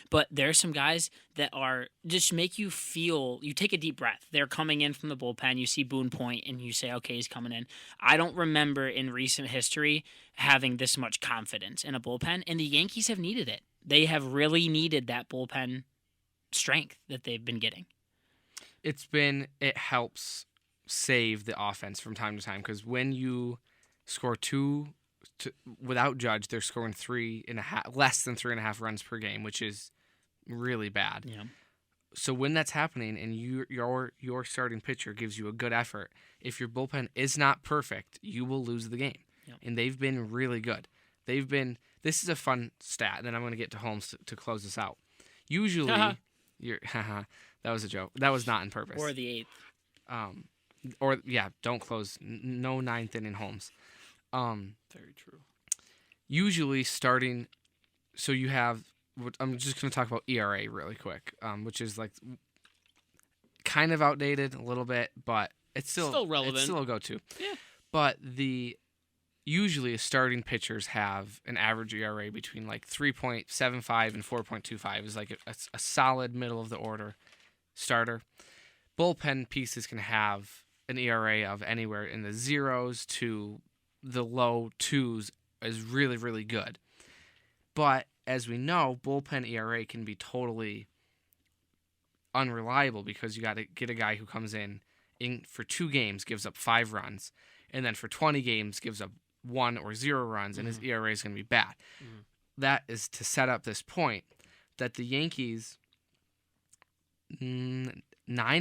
But there's some guys that are just make you feel, you take a deep breath. They're coming in from the bullpen. You see Boone Point and you say, okay, he's coming in. I don't remember in recent history having this much confidence in a bullpen, and the Yankees have needed it. They have really needed that bullpen strength that they've been getting. It helps save the offense from time to time, because when you score without Judge, they're scoring less than 3.5 runs per game, which is really bad. Yeah. So when that's happening and your starting pitcher gives you a good effort, if your bullpen is not perfect, you will lose the game. Yeah. And they've been really good. This is a fun stat, and then I'm going to get to Holmes to close this out. Usually, that was a joke. That was not on purpose. Or the 8th. Don't close. No 9th inning Holmes. Very true. Usually starting, so you have, I'm just going to talk about ERA really quick, which is like kind of outdated a little bit, but it's still relevant. It's still a go-to. Yeah. But usually starting pitchers have an average ERA between like 3.75 and 4.25 is like a solid middle of the order starter. Bullpen pieces can have an ERA of anywhere in the 0s to the low 2s is really, really good. But as we know, bullpen ERA can be totally unreliable because you got to get a guy who comes in for 2 games, gives up 5 runs, and then for 20 games gives up 1 or 0 runs, and his ERA is going to be bad. That is to set up this point that the Yankees, 9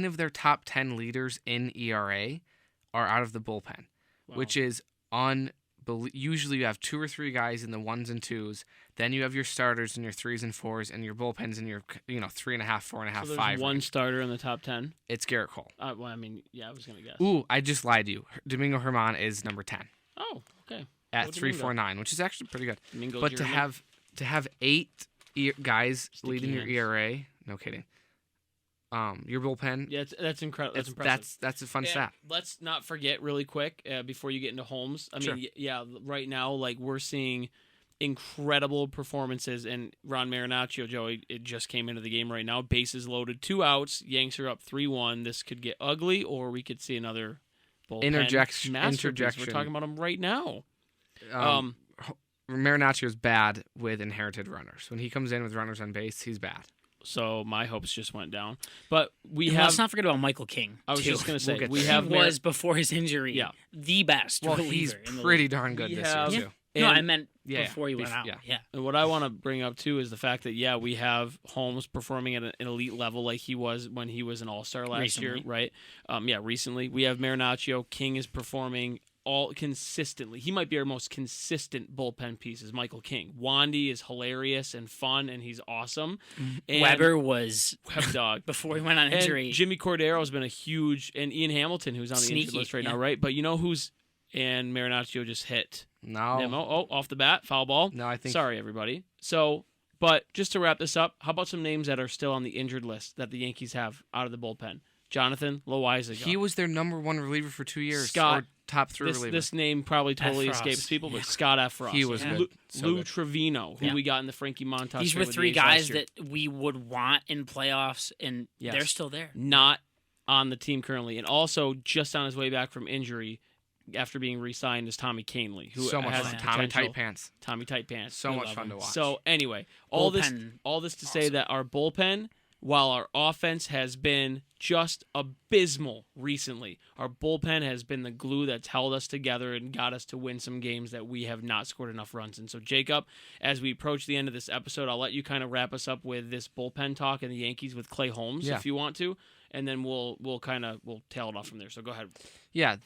of their top 10 leaders in ERA are out of the bullpen, which is unbelievable. Usually you have 2 or 3 guys in the 1s and 2s, then you have your starters and your 3s and 4s, and your bullpens in your 3.5, 4.5, so 5. One starter in the top 10. It's Garrett Cole. I was gonna guess. Ooh, I just lied to you. Domingo Germán is number 10. Oh, okay. At 3.49, which is actually pretty good. Domingo but Germán. to have 8 guys leading your hands. ERA, no kidding. Your bullpen. Yeah, that's incredible. That's impressive. That's a fun stat. Let's not forget really quick before you get into Holmes. I mean, right now, like we're seeing incredible performances, and Ron Marinaccio, Joey, it just came into the game right now. Bases loaded, 2 outs. Yanks are up 3-1. This could get ugly, or we could see another bullpen interjection. We're talking about him right now. Marinaccio is bad with inherited runners. When he comes in with runners on base, he's bad. So my hopes just went down. But let's not forget about Michael King. I was just going to say, he was before his injury the best reliever. He's pretty darn good this year, too. No, I meant before he went out. Yeah. And what I want to bring up, too, is the fact that, we have Holmes performing at an elite level like he was when he was an all-star last year, right? Recently. We have Marinaccio. King is performing all consistently. He might be our most consistent bullpen piece is Michael King. Wandy is hilarious and fun, and he's awesome. And Weber was Web dog before he went on injury. And Jimmy Cordero has been a huge, and Ian Hamilton, who's on the injured list right now, right? But you know who's, and Marinaccio just hit. No. Nemo. Oh, off the bat, foul ball. No, I think. Sorry, everybody. So, but just to wrap this up, how about some names that are still on the injured list that the Yankees have out of the bullpen? Jonathan Loaizaga. He was their number 1 reliever for 2 years. Scott top three reliever. This name probably totally F. escapes Ross. people, but Scott F. Ross. He was Yeah. good. So Lou good. Trevino, who we got in the Frankie Montas. These trade were with three the A's last guys year. that we would want in playoffs, and Yes. they're still there. Not on the team currently. And also, just on his way back from injury, after being re-signed, is Tommy Canley, who so much has fun. the Tommy potential- Tight Pants. Tommy Tight Pants. So We much love fun him. to watch. So anyway, all this to say awesome. that our bullpen, while our offense has been just abysmal recently, our bullpen has been the glue that's held us together and got us to win some games that we have not scored enough runs in. So Jacob, as we approach the end of this episode, I'll let you kind of wrap us up with this bullpen talk and the Yankees with Clay Holmes, if you want to, and then we'll tail it off from there. So go ahead. Yeah,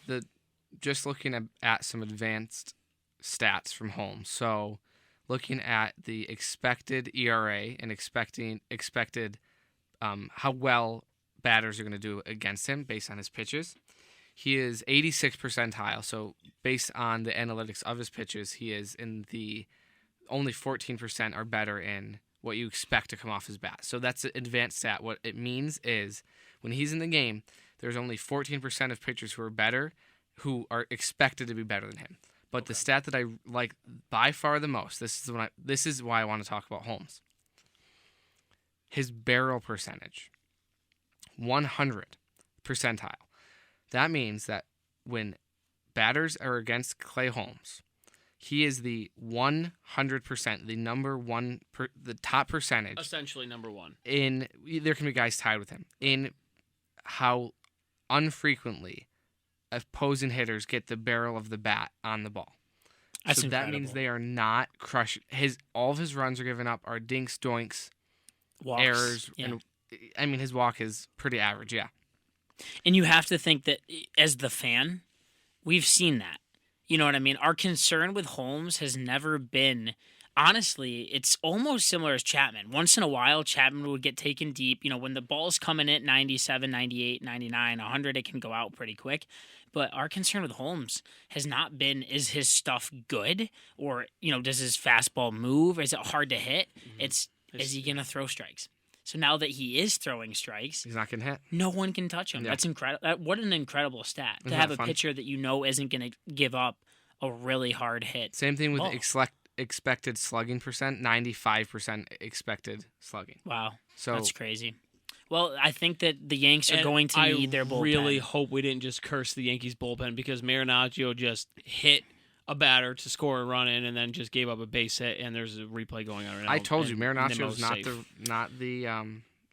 just looking at some advanced stats from Holmes. So looking at the expected ERA and expected how well batters are going to do against him based on his pitches. He is 86th percentile. So based on the analytics of his pitches, he is in the only 14% are better in what you expect to come off his bat. So that's an advanced stat. What it means is when he's in the game, there's only 14% of pitchers who are better, who are expected to be better than him. But the stat that I like by far the most, this is why I want to talk about Holmes. His barrel percentage, 100 percentile. That means that when batters are against Clay Holmes, he is the 100%, the number one, the top percentage. Essentially number one. There can be guys tied with him in how unfrequently opposing hitters get the barrel of the bat on the ball. That's so incredible. that means they are not crushing. All of his runs are given up are dinks, doinks, Walks. errors, Yeah. and I mean his walk is pretty average. Yeah, And you have to think that as the fan, we've seen that. You know what I mean? Our concern with Holmes has never been, honestly, it's almost similar as Chapman. Once in a while, Chapman would get taken deep. You know, when the ball's coming in at 97, 98, 99, 100, it can go out pretty quick. But our concern with Holmes has not been, is his stuff good? Or, you know, does his fastball move? Is it hard to hit? Is he going to throw strikes? So now that he is throwing strikes, he's not getting hit. no one can touch him. Yeah. That's incredible. What an incredible stat to Isn't have that a fun? pitcher that you know isn't going to give up a really hard hit. Same thing with Oh. expected slugging percent, 95% expected slugging. Wow, So that's crazy. Well, I think that the Yanks are And going to I need their bullpen. really hope we didn't just curse the Yankees bullpen because Marinaccio just hit a batter to score a run in and then just gave up a base hit, and there's a replay going on right now. I told you, and Marinaccio is Nemo's not the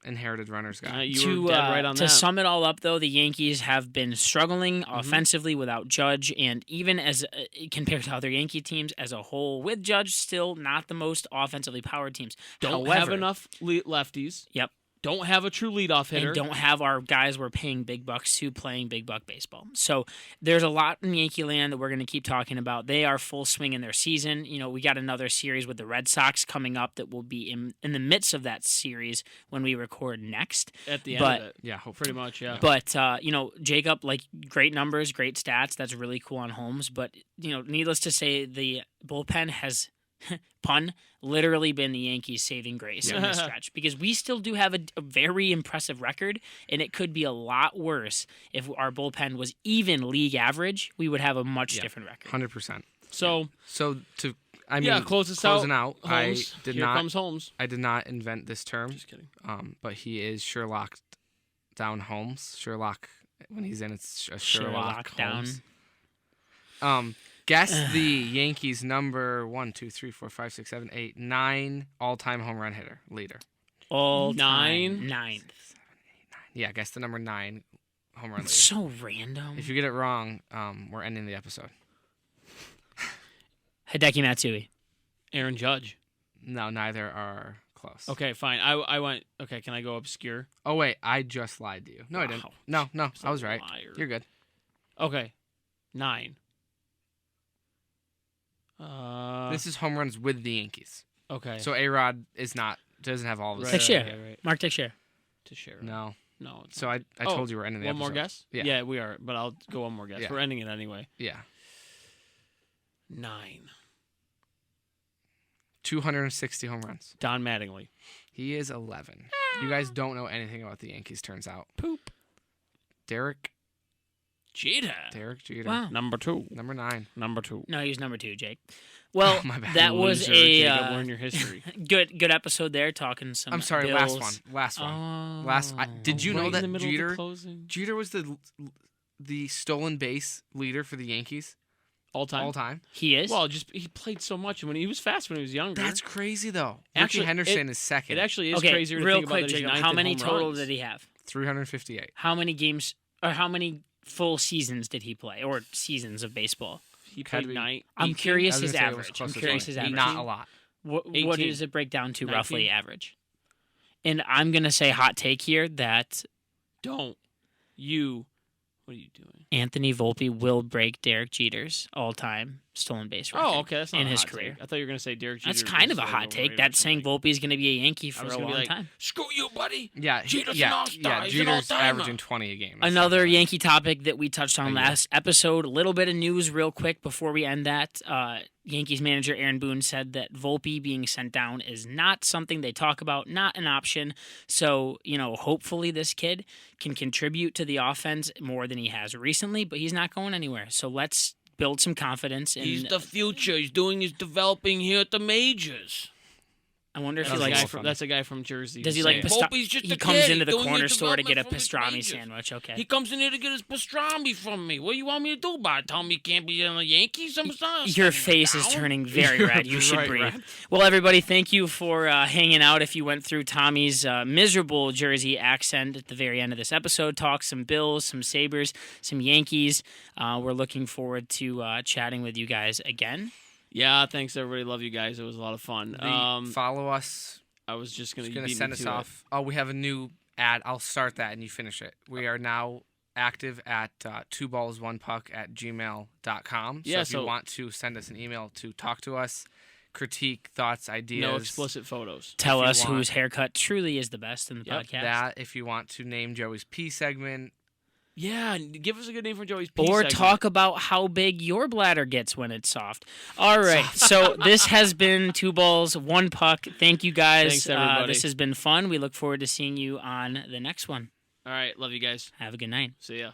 inherited runners guy. You were dead right on to that. sum it all up, though, the Yankees have been struggling Mm-hmm. offensively without Judge, and even as compared to other Yankee teams as a whole, with Judge, still not the most offensively powered teams. Don't However, have enough lefties. Yep. Don't have a true leadoff hitter. And don't have our guys we're paying big bucks to playing big buck baseball. So there's a lot in Yankee land that we're going to keep talking about. They are full swing in their season. You know, we got another series with the Red Sox coming up that will be in the midst of that series when we record next. at the end but- of it. Yeah, hopefully. Pretty much, yeah. But, you know, Jacob, like, great numbers, great stats. That's really cool on Holmes. But, you know, needless to say, the bullpen has, pun, literally been the Yankees' saving grace in this stretch. Because we still do have a very impressive record, and it could be a lot worse if our bullpen was even league average. We would have a much different record. 100%. So, close us closing out. out. Holmes. I did Here not. comes Holmes. I did not invent this term. Just kidding. But he is Sherlock down Holmes. Sherlock when he's in, it's a Sherlock Sherlock Holmes. Guess the Yankees' number 1, 2, 3, 4, 5, 6, 7, 8, 9 all-time home run hitter leader. All Nine? time, ninth. Yeah, guess the number 9 home run leader. It's so random. If you get it wrong, we're ending the episode. Hideki Matsui. Aaron Judge. No, neither are close. Okay, fine. I went. Okay, can I go obscure? Oh wait, I just lied to you. No, I didn't. Wow. No, I was right. Liar. You're good. Okay, 9. This is home runs with the Yankees. Okay. So A-Rod doesn't have all of his. Right, Teixeira. right. Mark Teixeira. Teixeira. No. No. It's So not. I told you we're ending the one episode. more guess. Yeah. we are. But I'll go one more guess. Yeah. We're ending it anyway. Yeah. 9. 260 home runs. Don Mattingly. He is 11. You guys don't know anything about the Yankees, turns out. Poop. Derek Jeter. Derek Jeter. Wow. Number 2. Number 9. Number 2. No, he was number 2, Jake. Well, My bad. that was Loser, a Jacob, learn your history. good episode there, talking some. I'm sorry, Bills. last one. Oh. Did you know Right in the that middle of the closing. Jeter was the stolen base leader for the Yankees All time. all time? He is? Well, he played so much when he was fast when he was younger. That's crazy though. Actually, Ricky Henderson is second. It actually is okay, crazier to real think quick, about that he's Jacob. ninth How in many home total runs. did he have? 358. How many games or how many full seasons did he play, or seasons of baseball? He played 9. I'm 18? curious I was his gonna say it was average. close I'm to curious 20. his average. Not a lot. What 18. does it break down to 19? roughly average? And I'm gonna say hot take here that Don't. You. What are you doing? Anthony Volpe will break Derek Jeter's all-time stolen base record. Oh, okay. That's not in a his hot career. Take. I thought you were going to say Derek Jeter. That's kind of a was hot take. overrated or That's saying something. Volpe's going to be a Yankee I for was a gonna be long like, time. Screw you, buddy. Yeah, Jeter's an all-star. He's an Jeter's all-timer. averaging 20 a game. That's Another not Yankee topic that we touched on Yeah. last episode. A little bit of news real quick before we end that. Yankees manager Aaron Boone said that Volpe being sent down is not something they talk about, not an option. So, hopefully this kid can contribute to the offense more than he has recently, but he's not going anywhere. So let's build some confidence. He's the future. He's doing his developing here at the majors. I wonder if That's he a likes. guy from- That's a guy from Jersey. Does he who's like saying, pastrami? Volpe's just He a comes kid. into the He's doing corner his store to get a development from pastrami his majors. sandwich. Okay. He comes in here to get his pastrami from me. What do you want me to do about it? Tell me you can't be in the Yankees? Your face is turning very red. You should bright breathe. red. Well, everybody, thank you for hanging out. If you went through Tommy's miserable Jersey accent at the very end of this episode, talk some Bills, some Sabres, some Yankees. We're looking forward to chatting with you guys again. Yeah, thanks everybody. Love you guys. It was a lot of fun. Follow us. I was just It's gonna going to beat send me us to off. Oh, we have a new ad. I'll start that and you finish it. We are now active at 2ballsOnePuck@gmail.com. Yeah, if you so- want to send us an email to talk to us, critique, thoughts, it. ideas. No explicit photos. Tell If you us want- whose haircut truly is the best in the Yep, podcast. That if you want to name Joey's P segment. Yeah, give us a good name for Joey's P Or segment. talk about how big your bladder gets when it's soft. All right. So this has been 2 Balls, 1 Puck. Thank you guys. Thanks, everybody. This has been fun. We look forward to seeing you on the next one. All right, love you guys. Have a good night. See ya.